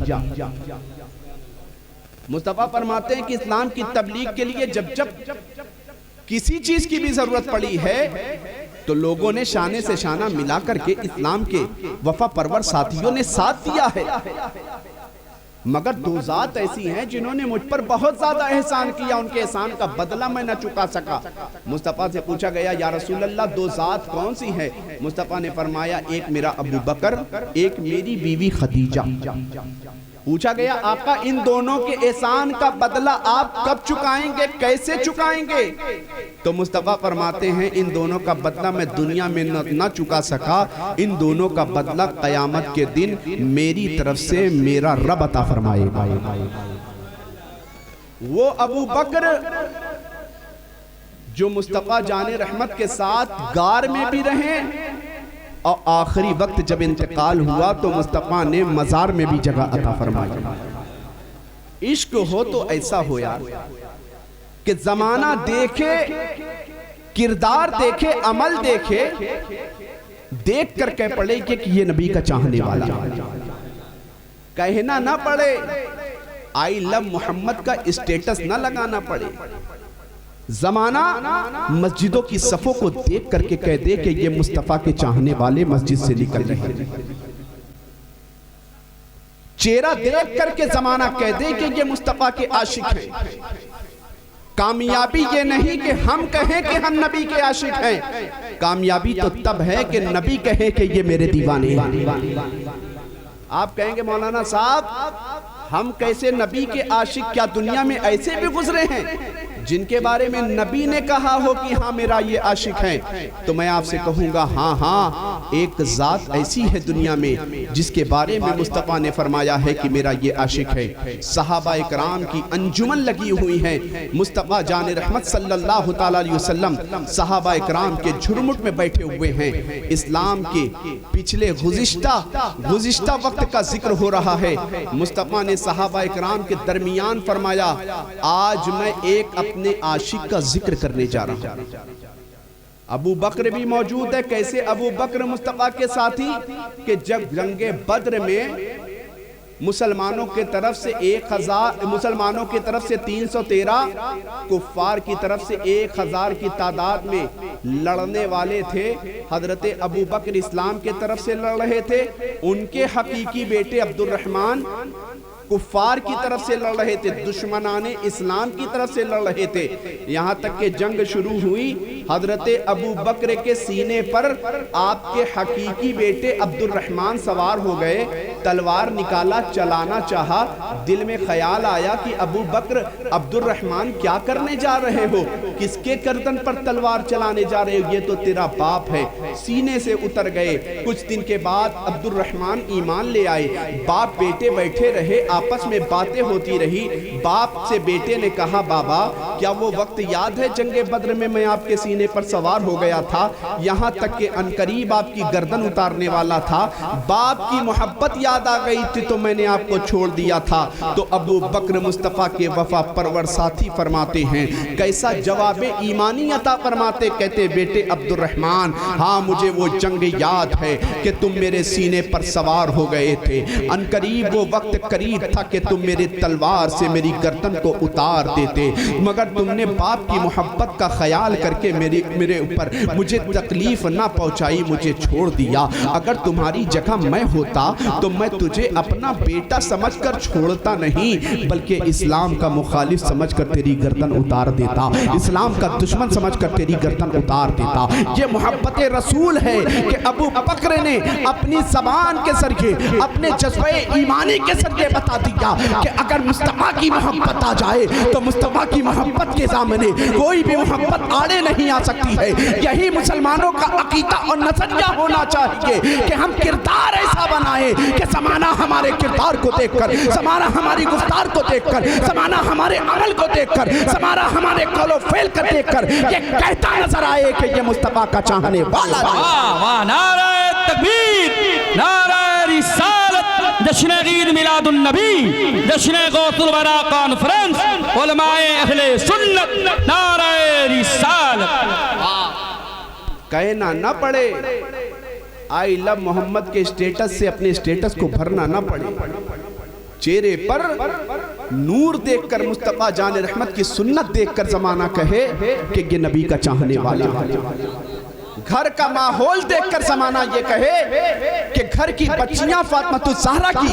مصطفیٰ فرماتے ہیں کہ اسلام کی تبلیغ کے لیے جب کسی چیز کی بھی ضرورت پڑی ہے تو لوگوں نے شانے سے شانہ ملا کر کے اسلام کے وفا پرور ساتھیوں نے ساتھ دیا ہے، مگر 2 ذات ایسی ہیں جنہوں نے مجھ پر بہت زیادہ احسان کیا، ان کے احسان کا بدلہ میں نہ چکا سکا۔ مصطفیٰ سے پوچھا گیا یا رسول اللہ 2 ذات کون سی ہیں؟ مصطفیٰ نے فرمایا ایک میرا ابو بکر، ایک میری بیوی خدیجہ۔ پوچھا گیا آقا ان دونوں کے احسان کا بدلہ آپ کب چکائیں گے، کیسے چکائیں گے؟ تو مصطفیٰ فرماتے ہیں ان دونوں کا بدلہ میں دنیا میں نہ چکا سکا، ان دونوں کا بدلہ قیامت کے دن میری طرف سے میرا رب عطا فرمائے گا۔ وہ ابو بکر جو مصطفیٰ جان رحمت کے ساتھ غار میں بھی رہے اور آخری وقت جب انتقال ہوا تو مصطفیٰ نے مزار میں بھی جگہ عطا فرمائی۔ عشق ہو تو ایسا ہو یار کہ زمانہ دیکھے، کردار دیکھے، عمل دیکھے، دیکھ کر کہہ پڑے کہ یہ نبی کا چاہنے والا، کہنا نہ پڑے آئی لو محمد کا اسٹیٹس نہ لگانا پڑے، زمانہ مسجدوں کی صفوں کو دیکھ کر کے کہہ دے کہ یہ مصطفیٰ کے چاہنے والے مسجد سے نکل رہے ہیں، چہرہ دیکھ کر کے زمانہ کہہ دے کہ یہ مصطفیٰ کے عاشق ہیں۔ کامیابی یہ نہیں کہ ہم کہیں کہ ہم نبی کے عاشق ہیں، کامیابی تو تب ہے کہ نبی کہے کہ یہ میرے دیوانے ہیں۔ آپ کہیں گے مولانا صاحب ہم کیسے نبی کے عاشق، کیا دنیا میں ایسے بھی گزرے ہیں جن کے بارے میں نبی نے کہا ہو کہ ہاں میرا یہ عاشق ہے؟ تو میں آپ سے کہوں گا ہاں ایک ذات ایسی ہے دنیا میں جس کے بارے میں مصطفیٰ نے فرمایا ہے کہ میرا یہ عاشق ہے۔ صحابہ اکرام کی انجمن لگی ہوئی ہیں، مصطفیٰ جان رحمت صلی اللہ تعالیٰ علیہ وسلم صحابہ اکرام کے جھرمٹ میں بیٹھے ہوئے ہیں۔ اسلام کے پچھلے گزشتہ وقت کا ذکر ہو رہا ہے، مصطفیٰ نے صحابہ اکرام کے درمیان فرمایا آج میں ایک اپنے عاشق کا ذکر کرنے جا رہا ہوں۔ ابو بکر بھی موجود ہے۔ کیسے ابو بکر مصطفیٰ کے ساتھی کہ جب جنگ بدر میں مسلمانوں کے طرف سے 313 کفار کی طرف سے 1000 کی تعداد میں لڑنے والے تھے، حضرت ابو بکر اسلام کے طرف سے لڑ رہے تھے، ان کے حقیقی بیٹے عبد الرحمن کفار کی طرف سے لڑ رہے تھے، دشمنان اسلام کی طرف سے لڑ رہے تھے۔ یہاں تک کہ جنگ شروع ہوئی، حضرت ابو بکر کے سینے پر آپ کے حقیقی بیٹے عبد الرحمن سوار ہو گئے تلوار نکالا چلانا چاہا، دل میں خیال آیا کہ ابو بکر عبد الرحمن کیا کرنے جا رہے ہو، کس کے گردن پر تلوار چلانے جا رہے ہو، یہ تو تیرا باپ ہے۔ سینے سے اتر گئے۔ کچھ دن کے بعد عبد الرحمن ایمان لے آئے۔ باپ بیٹے بیٹھے رہے، آپس میں باتیں ہوتی رہی۔ باپ سے بیٹے نے کہا بابا کیا وہ وقت یاد ہے جنگ بدر میں میں آپ کے سینے پر سوار ہو گیا تھا، یہاں تک کہ عنقریب آپ کی گردن اتارنے والا تھا، باپ کی محبت یاد آ گئی تھی تو میں نے آپ کو چھوڑ دیا تھا۔ تو ابو بکر مصطفیٰ کے وفا پرور ساتھی فرماتے ہیں کیسا جواب ایمانی عطا فرماتے، کہتے بیٹے عبد الرحمن ہاں مجھے وہ جنگ یاد ہے کہ تم میرے سینے پر سوار ہو گئے تھے، عنقریب وہ وقت قریب تھا کہ تم میرے تلوار سے میری گردن کو اتار دیتے، مگر تم نے باپ کی محبت کا خیال کر کے میرے اوپر مجھے تکلیف نہ پہنچائی، مجھے چھوڑ دیا۔ اگر تمہاری جگہ میں ہوتا تو میں تجھے اپنا بیٹا سمجھ کر چھوڑتا نہیں بلکہ اسلام کا مخالف سمجھ کر تیری گردن اتار دیتا، اسلام کا دشمن سمجھ کر تیری گردن اتار دیتا۔ یہ محبت رسول ہے کہ ابو بکر نے اپنی زبان کے ذریعے اپنے جذبہ ایمانی کے ذریعے بتا دیا کہ اگر مصطفیٰ کی محبت آ جائے تو مصطفیٰ کی محبت کے سامنے کوئی بھی محبت آڑے نہیں آ سکتی ہے۔ یہی مسلمانوں کا عقیدہ اور نظریہ ہونا چاہیے کہ ہم کردار ایسا بنائیں کہ زمانہ ہمارے کردار کو دیکھ کر، زمانہ ہماری گفتار کو دیکھ کر، زمانہ ہمارے عمل کو دیکھ کر، زمانہ ہمارے قول و فعل کو دیکھ کر یہ کہتا نظر آئے کہ یہ مصطفیٰ کا چاہنے والا ہے۔ واہ نعرہ تکبیر، نعرہ رسالت، جشن عید میلاد النبی، جشن غوث الورا کانفرنس، علماء اہل سنت، نعرہ رسالت۔ کہنا نہ پڑے آئی لو محمد کے اسٹیٹس سے اپنے اسٹیٹس کو بھرنا نہ پڑے، چہرے پر نور دیکھ کر مصطفیٰ جان رحمت کی سنت دیکھ کر زمانہ کہے کہ یہ نبی کا چاہنے والا ہے، گھر کا ماحول دیکھ کر زمانہ یہ کہے کہ گھر کی بچیاں فاطمہ الزہرا کی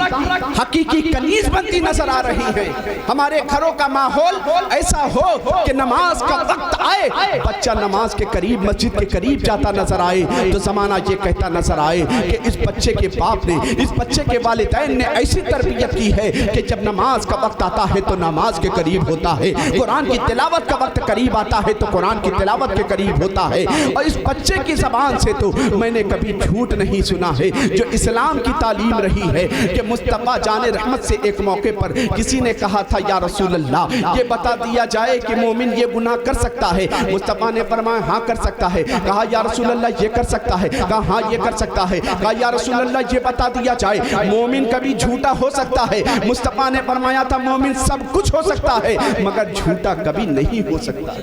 حقیقی کنیز بنتی نظر آ رہی ہیں۔ ہمارے گھروں کا ماحول ایسا ہو کہ نماز کا وقت آئے بچہ نماز کے قریب، مسجد کے قریب جاتا نظر آئے تو زمانہ یہ کہتا نظر آئے کہ اس بچے کے باپ نے، اس بچے کے والدین نے ایسی تربیت کی ہے کہ جب نماز کا وقت آتا ہے تو نماز کے قریب ہوتا ہے، قرآن کی تلاوت کا وقت قریب آتا ہے تو قرآن کی تلاوت کے قریب ہوتا ہے۔ اور اس بچے کی زبان سے تو میں نے کبھی جھوٹ نہیں سنا ہے، جو اسلام کی تعلیم رہی ہے کہ مصطفیٰ جان رحمت سے ایک موقع پر کسی نے کہا تھا یا رسول اللہ یہ بتا دیا جائے کہ مومن یہ گناہ کر سکتا ہے، مصطفیٰ نے فرمایا ہاں کر سکتا ہے، کہا یا رسول اللہ یہ کر سکتا ہے، کہا ہاں یہ کر سکتا ہے، کہا یا رسول اللہ یہ بتا دیا جائے مومن کبھی جھوٹا ہو سکتا ہے، مصطفیٰ نے فرمایا تھا مومن سب کچھ ہو سکتا ہے مگر جھوٹا کبھی نہیں ہو سکتا۔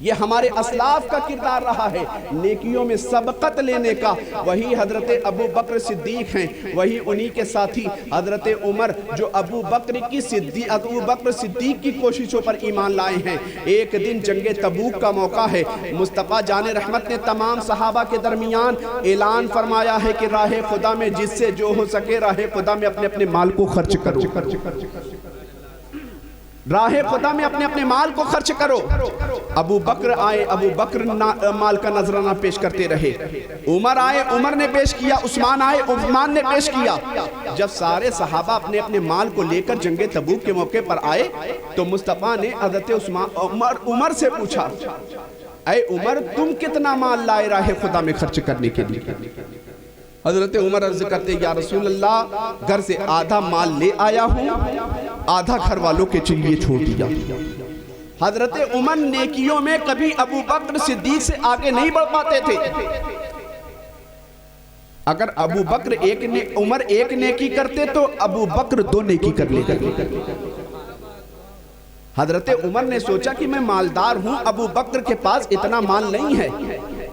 یہ ہمارے اسلاف کا کردار رہا ہے، نیکیوں میں سبقت لینے کا۔ وہی حضرت ابو بکر صدیق ہیں، وہی انہی کے ساتھی حضرت عمر جو ابو بکر صدیق کی کوششوں پر ایمان لائے ہیں۔ ایک دن جنگ تبوک کا موقع ہے، مصطفیٰ جان رحمت نے تمام صحابہ کے درمیان اعلان فرمایا ہے کہ راہ خدا میں جس سے جو ہو سکے راہ خدا میں اپنے اپنے مال کو خرچ کرو، راہ خدا میں اپنے اپنے مال کو خرچ کرو۔ ابو بکر آئے، ابو بکر مال کا نذرانہ پیش کرتے رہے، عمر آئے، عمر نے پیش کیا، عثمان آئے، عثمان نے پیش کیا۔ جب سارے صحابہ اپنے اپنے مال کو لے کر جنگ تبوک کے موقع پر آئے تو مصطفیٰ نے حضرت عمر سے پوچھا اے عمر تم کتنا مال لائے راہ خدا میں خرچ کرنے کے لیے؟ حضرت عمر عرض کرتے یا رسول اللہ گھر سے آدھا مال لے آیا ہوں، آدھا گھر والوں کے لیے چھوڑ دیا۔ حضرت عمر نیکیوں میں کبھی ابو بکر صدیق سے آگے نہیں بڑھ پاتے تھے۔ اگر ابو بکر عمر ایک نیکی کرتے تو ابو بکر دو نیکی کر لیتے۔ حضرت عمر نے سوچا کہ میں مالدار ہوں، ابو بکر کے پاس اتنا مال نہیں ہے،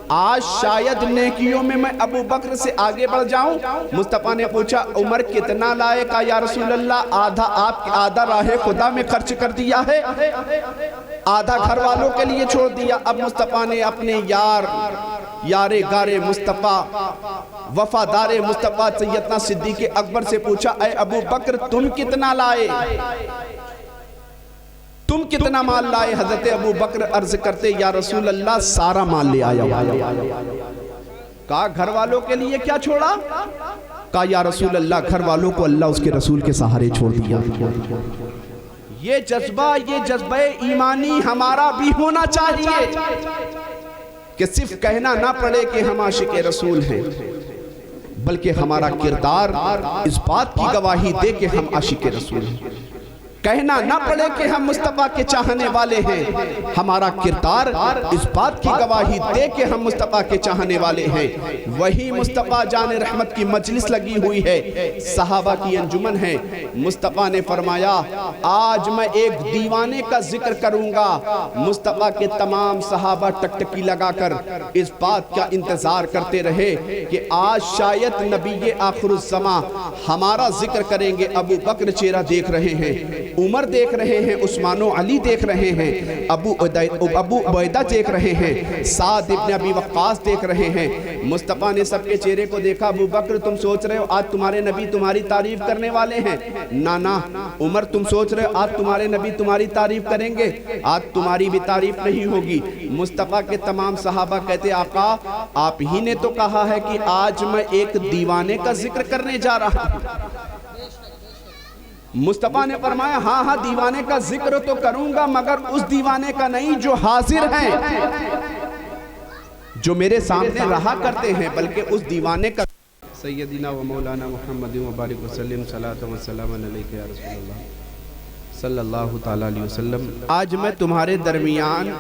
آج شاید نیکیوں میں میں ابو بکر سے آگے بڑھ جاؤں۔ مصطفیٰ نے پوچھا عمر کتنا لائے؟ کہا یا رسول اللہ آدھا راہ خدا میں خرچ کر دیا ہے، آدھا گھر والوں کے لیے چھوڑ دیا۔ اب مصطفیٰ نے اپنے یار گار مصطفیٰ وفادار مصطفیٰ سیدنا صدیق اکبر سے پوچھا اے ابو بکر تم کتنا لائے، تم کتنا مال لائے؟ حضرت ابو بکر عرض کرتے یا رسول اللہ سارا مال لے آیا۔ کہا گھر والوں کے لیے کیا چھوڑا؟ کہا یا رسول اللہ گھر والوں کو اللہ اس کے رسول کے سہارے چھوڑ دیا۔ یہ جذبہ ایمانی ہمارا بھی ہونا چاہیے کہ صرف کہنا نہ پڑے کہ ہم عاشق رسول ہیں، بلکہ ہمارا کردار اس بات کی گواہی دے کہ ہم عاشق رسول ہیں۔ کہنا نہ پڑے کہ ہم مصطفیٰ کے چاہنے والے ہیں، ہمارا کردار اس بات کی گواہی دے کہ ہم مصطفیٰ کے چاہنے والے ہیں۔ وہی مصطفیٰ جان رحمت کی مجلس لگی ہوئی ہے، صحابہ کی انجمن ہے۔ مصطفیٰ نے فرمایا آج میں ایک دیوانے کا ذکر کروں گا۔ مصطفیٰ کے تمام صحابہ ٹکٹکی لگا کر اس بات کا انتظار کرتے رہے کہ آج شاید نبی آخر الزماں ہمارا ذکر کریں گے۔ ابو بکر چہرہ دیکھ رہے ہیں، عمر دیکھ رہے ہیں، عثمان و علی دیکھ رہے ہیں، ابو عبیدہ دیکھ رہے ہیں، سعد ابن ابی وقاص دیکھ رہے ہیں۔ مصطفیٰ نے سب کے چہرے کو دیکھا۔ ابو بکر تم سوچ رہے ہو آج تمہارے نبی تمہاری تعریف کرنے والے ہیں؟ نانا۔ عمر تم سوچ رہے ہو آج تمہارے نبی تمہاری تعریف کریں گے؟ آج تمہاری بھی تعریف نہیں ہوگی۔ مصطفیٰ کے تمام صحابہ کہتے آقا آپ ہی نے تو کہا ہے کہ آج میں ایک دیوانے کا ذکر کرنے جا رہا ہوں۔ مصطفیٰ نے فرمایا ہاں دیوانے کا ذکر تو کروں گا، مگر اس دیوانے کا نہیں جو حاضر ہیں، جو میرے سامنے رہا کرتے ہیں، بلکہ اس دیوانے کا۔ سیدنا و مولانا محمد و بارک وسلم صلاۃ و سلام علیک یا رسول اللہ صلی اللہ تعالیٰ علیہ وسلم۔ آج میں تمہارے درمیان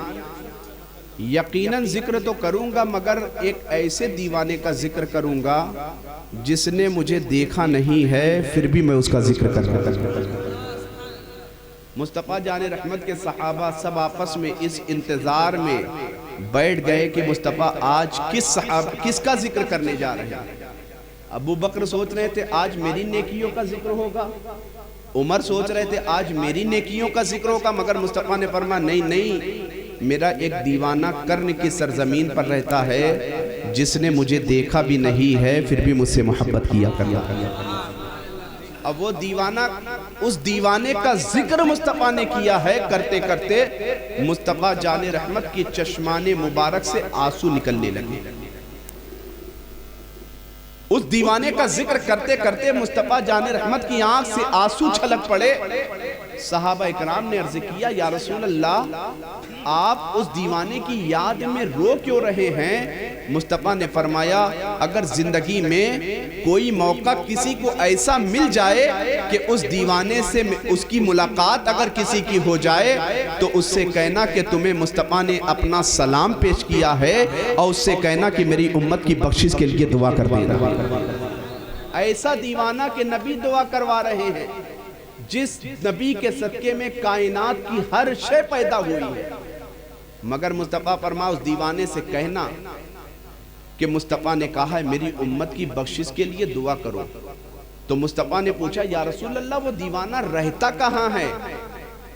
یقیناً ذکر تو کروں گا، مگر ایک ایسے دیوانے کا ذکر کروں گا جس نے مجھے دیکھا نہیں ہے، پھر بھی میں اس کا ذکر کر رہا ہوں۔ مصطفیٰ جان رحمت کے صحابہ سب آپس میں اس انتظار میں بیٹھ گئے کہ مصطفیٰ آج کس کا ذکر کرنے جا رہے ہیں۔ ابو بکر سوچ رہے تھے آج میری نیکیوں کا ذکر ہوگا، عمر سوچ رہے تھے آج میری نیکیوں کا ذکر ہوگا، مگر مصطفیٰ نے فرمایا نہیں، میرا ایک دیوانہ کرن کی سرزمین پر رہتا ہے جس نے مجھے دیکھا بھی نہیں ہے، پھر بھی مجھ سے محبت کیا کرتا ہے۔ اب وہ دیوانہ، اس دیوانے کا ذکر مصطفیٰ نے کیا ہے، کرتے کرتے مصطفیٰ جان رحمت کی چشمان مبارک سے آنسو نکلنے لگے۔ اس دیوانے کا ذکر کرتے کرتے مصطفیٰ جان رحمت کی آنکھ سے آنسو چھلک پڑے۔ صحابہ اکرام نے عرض کیا یا رسول اللہ آپ اس دیوانے کی یاد میں رو کیوں رہے ہیں؟ مصطفیٰ نے فرمایا اگر زندگی میں کوئی موقع کسی کو ایسا مل جائے کہ اس دیوانے سے اس کی ملاقات اگر کسی کی ہو جائے تو اس سے کہنا کہ تمہیں مصطفیٰ نے اپنا سلام پیش کیا ہے، اور اس سے کہنا کہ میری امت کی بخشش کے لیے دعا کر دینا۔ ایسا دیوانہ کہ نبی دعا کروا رہے ہیں، جس نبی کے صدقے میں کائنات کی ہر شے پیدا ہوئی ہے، مگر مصطفیٰ فرمایا اس دیوانے سے کہنا کہ مصطفیٰ نے کہا ہے میری امت کی بخشش کے لیے دعا کرو۔ تو مصطفیٰ نے پوچھا یا رسول اللہ وہ دیوانہ رہتا کہاں ہے؟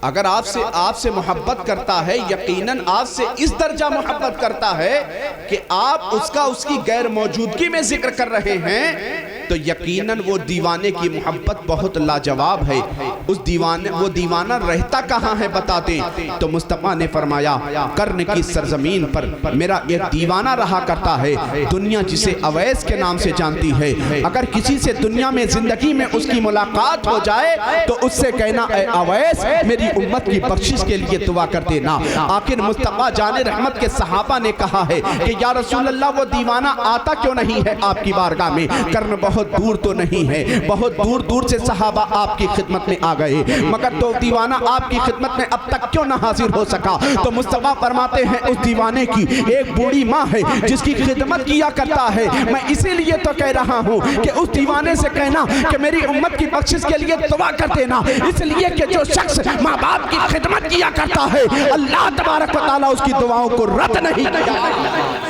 اگر آپ سے محبت کرتا ہے، یقیناً آپ سے اس درجہ محبت کرتا ہے کہ آپ اس کی غیر موجودگی میں ذکر کر رہے ہیں، تو یقیناً وہ دیوانے کی محبت بہت لاجواب ہے۔ وہ دیوانہ رہتا کہاں ہے بتا دیں۔ تو مصطفیٰ نے فرمایا کرن کی سرزمین پر میرا ایک دیوانہ رہا کرتا ہے، دنیا جسے اویس کے نام سے جانتی ہے۔ اگر کسی سے دنیا میں زندگی میں اس کی ملاقات ہو جائے تو اس سے کہنا اے اویس میری امت کی بخشش کے لیے دعا کر دینا۔ آخر مصطفیٰ جان رحمت کے صحابہ نے کہا ہے کہ یا رسول اللہ وہ دیوانہ آتا کیوں نہیں ہے آپ کی بارگاہ میں؟ کرن بہت دور تو نہیں ہے، بہت دور دور سے صحابہ آپ کی خدمت میں آ گئے، مگر تو دیوانہ آپ کی خدمت میں اب تک کیوں نہ حاضر ہو سکا؟ تو مصطفیٰ فرماتے ہیں اس دیوانے کی ایک بوڑھی ماں ہے جس کی خدمت کیا کرتا ہے، میں اسی لیے تو کہہ رہا ہوں کہ اس دیوانے سے کہنا کہ میری امت کی بخشش کے لیے دعا کر دینا، اس لیے کہ جو شخص ماں باپ کی خدمت کیا کرتا ہے اللہ تبارک و تعالیٰ اس کی دعاؤں کو رد نہیں کیا۔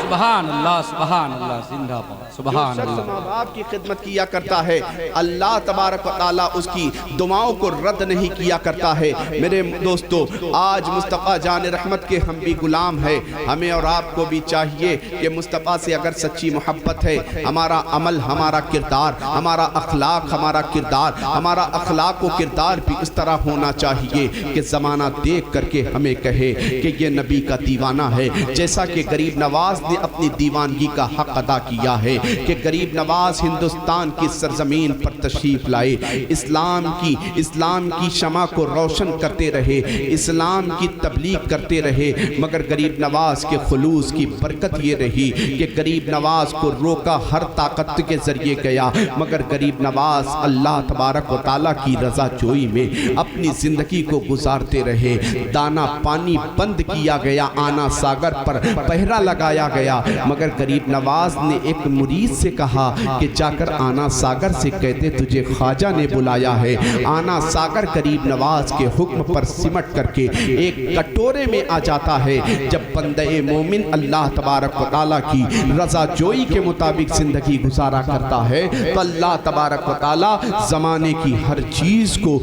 سبحان اللہ سبحان اللہ زندہ باد سبحان اللہ۔ ماں باپ کی خدمت کیا کرتا ہے اللہ تبارک و تعالیٰ اس کی دعاؤں کو رد نہیں کیا کرتا ہے۔ میرے دوستو آج مصطفیٰ جان رحمت کے ہم بھی غلام ہیں، ہمیں اور آپ کو بھی چاہیے کہ مصطفیٰ سے اگر سچی محبت ہے ہمارا عمل، ہمارا کردار، ہمارا اخلاق، ہمارا اخلاق و کردار بھی اس طرح ہونا چاہیے کہ زمانہ دیکھ کر کے ہمیں کہے کہ یہ نبی کا دیوانہ ہے۔ جیسا کہ غریب نواز نے اپنی دیوانگی کا حق ادا کیا ہے کہ غریب نواز ہندوستان کی سرزمین پر تشریف لائے، اسلام کی شمع کو روشن کرتے رہے، اسلام کی تبلیغ کرتے رہے، مگر غریب نواز کے خلوص کی برکت یہ رہی کہ غریب نواز کو روکا ہر طاقت کے ذریعے گیا، مگر غریب نواز اللہ تبارک و تعالیٰ کی رضا جوئی میں اپنی زندگی کو گزارتے رہے۔ دانا پانی بند کیا گیا، آنا ساگر پر پہرا لگایا گیا، مگر غریب نواز نے ایک مرید سے کہا کہ جا کر آنا ساگر سے کہتے تجھے خواجہ نے بلایا ہے۔ آنا ساگر غریب نواز کے حکم پر سمٹ کر کے ایک کٹورے میں آ جاتا ہے۔ جب بندہ مومن اللہ تبارک و تعالیٰ کی رضا جوئی کے مطابق زندگی گزارا کرتا ہے تو اللہ تبارک و تعالیٰ زمانے کی ہر چیز کو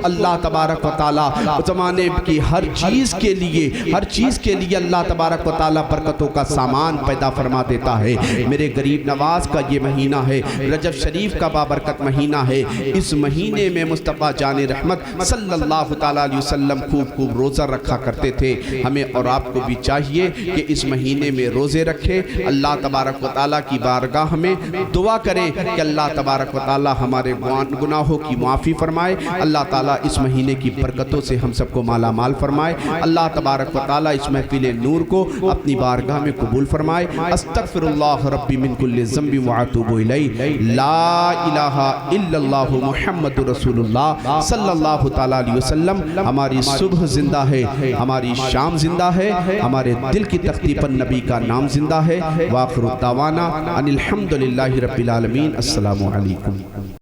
اللہ تبارک و تعالیٰ زمانے کی ہر چیز کے لیے اللہ تبارک و تعالیٰ برکتوں کا سامان پیدا فرما دیتا ہے۔ میرے غریب نواز کا یہ مہینہ ہے، رجب شریف کا بابرکت مہینہ ہے۔ اس مہینے میں مصطفیٰ جان رحمت صلی اللہ تعالیٰ علیہ وسلم خوب روزہ رکھا کرتے تھے۔ ہمیں اور آپ کو بھی چاہیے کہ اس مہینے میں روزے رکھے، اللہ تبارک و تعالیٰ کی بارگاہ میں دعا کریں کہ اللہ تبارک و تعالیٰ ہمارے گناہوں کی معافی فرمائے، اللہ تعالیٰ اس مہینے کی برکتوں سے ہم سب کو مالا مال فرمائے، اللہ تبارک و تعالیٰ اس محفل نور کو اپنی بارگاہ میں قبول فرمائے۔ استغفر اللہ ربی من کل ذنب واتوب الیہ، لا الہ الا اللہ محمد رسول اللہ صلی اللہ تعالیٰ علیہ وسلم۔ ہماری صبح زندہ ہے، ہماری شام زندہ ہے، ہمارے دل کی تختی پر نبی کا نام زندہ ہے۔ وآخر دعوانا ان الحمدللہ رب العالمین۔ السلام علیکم۔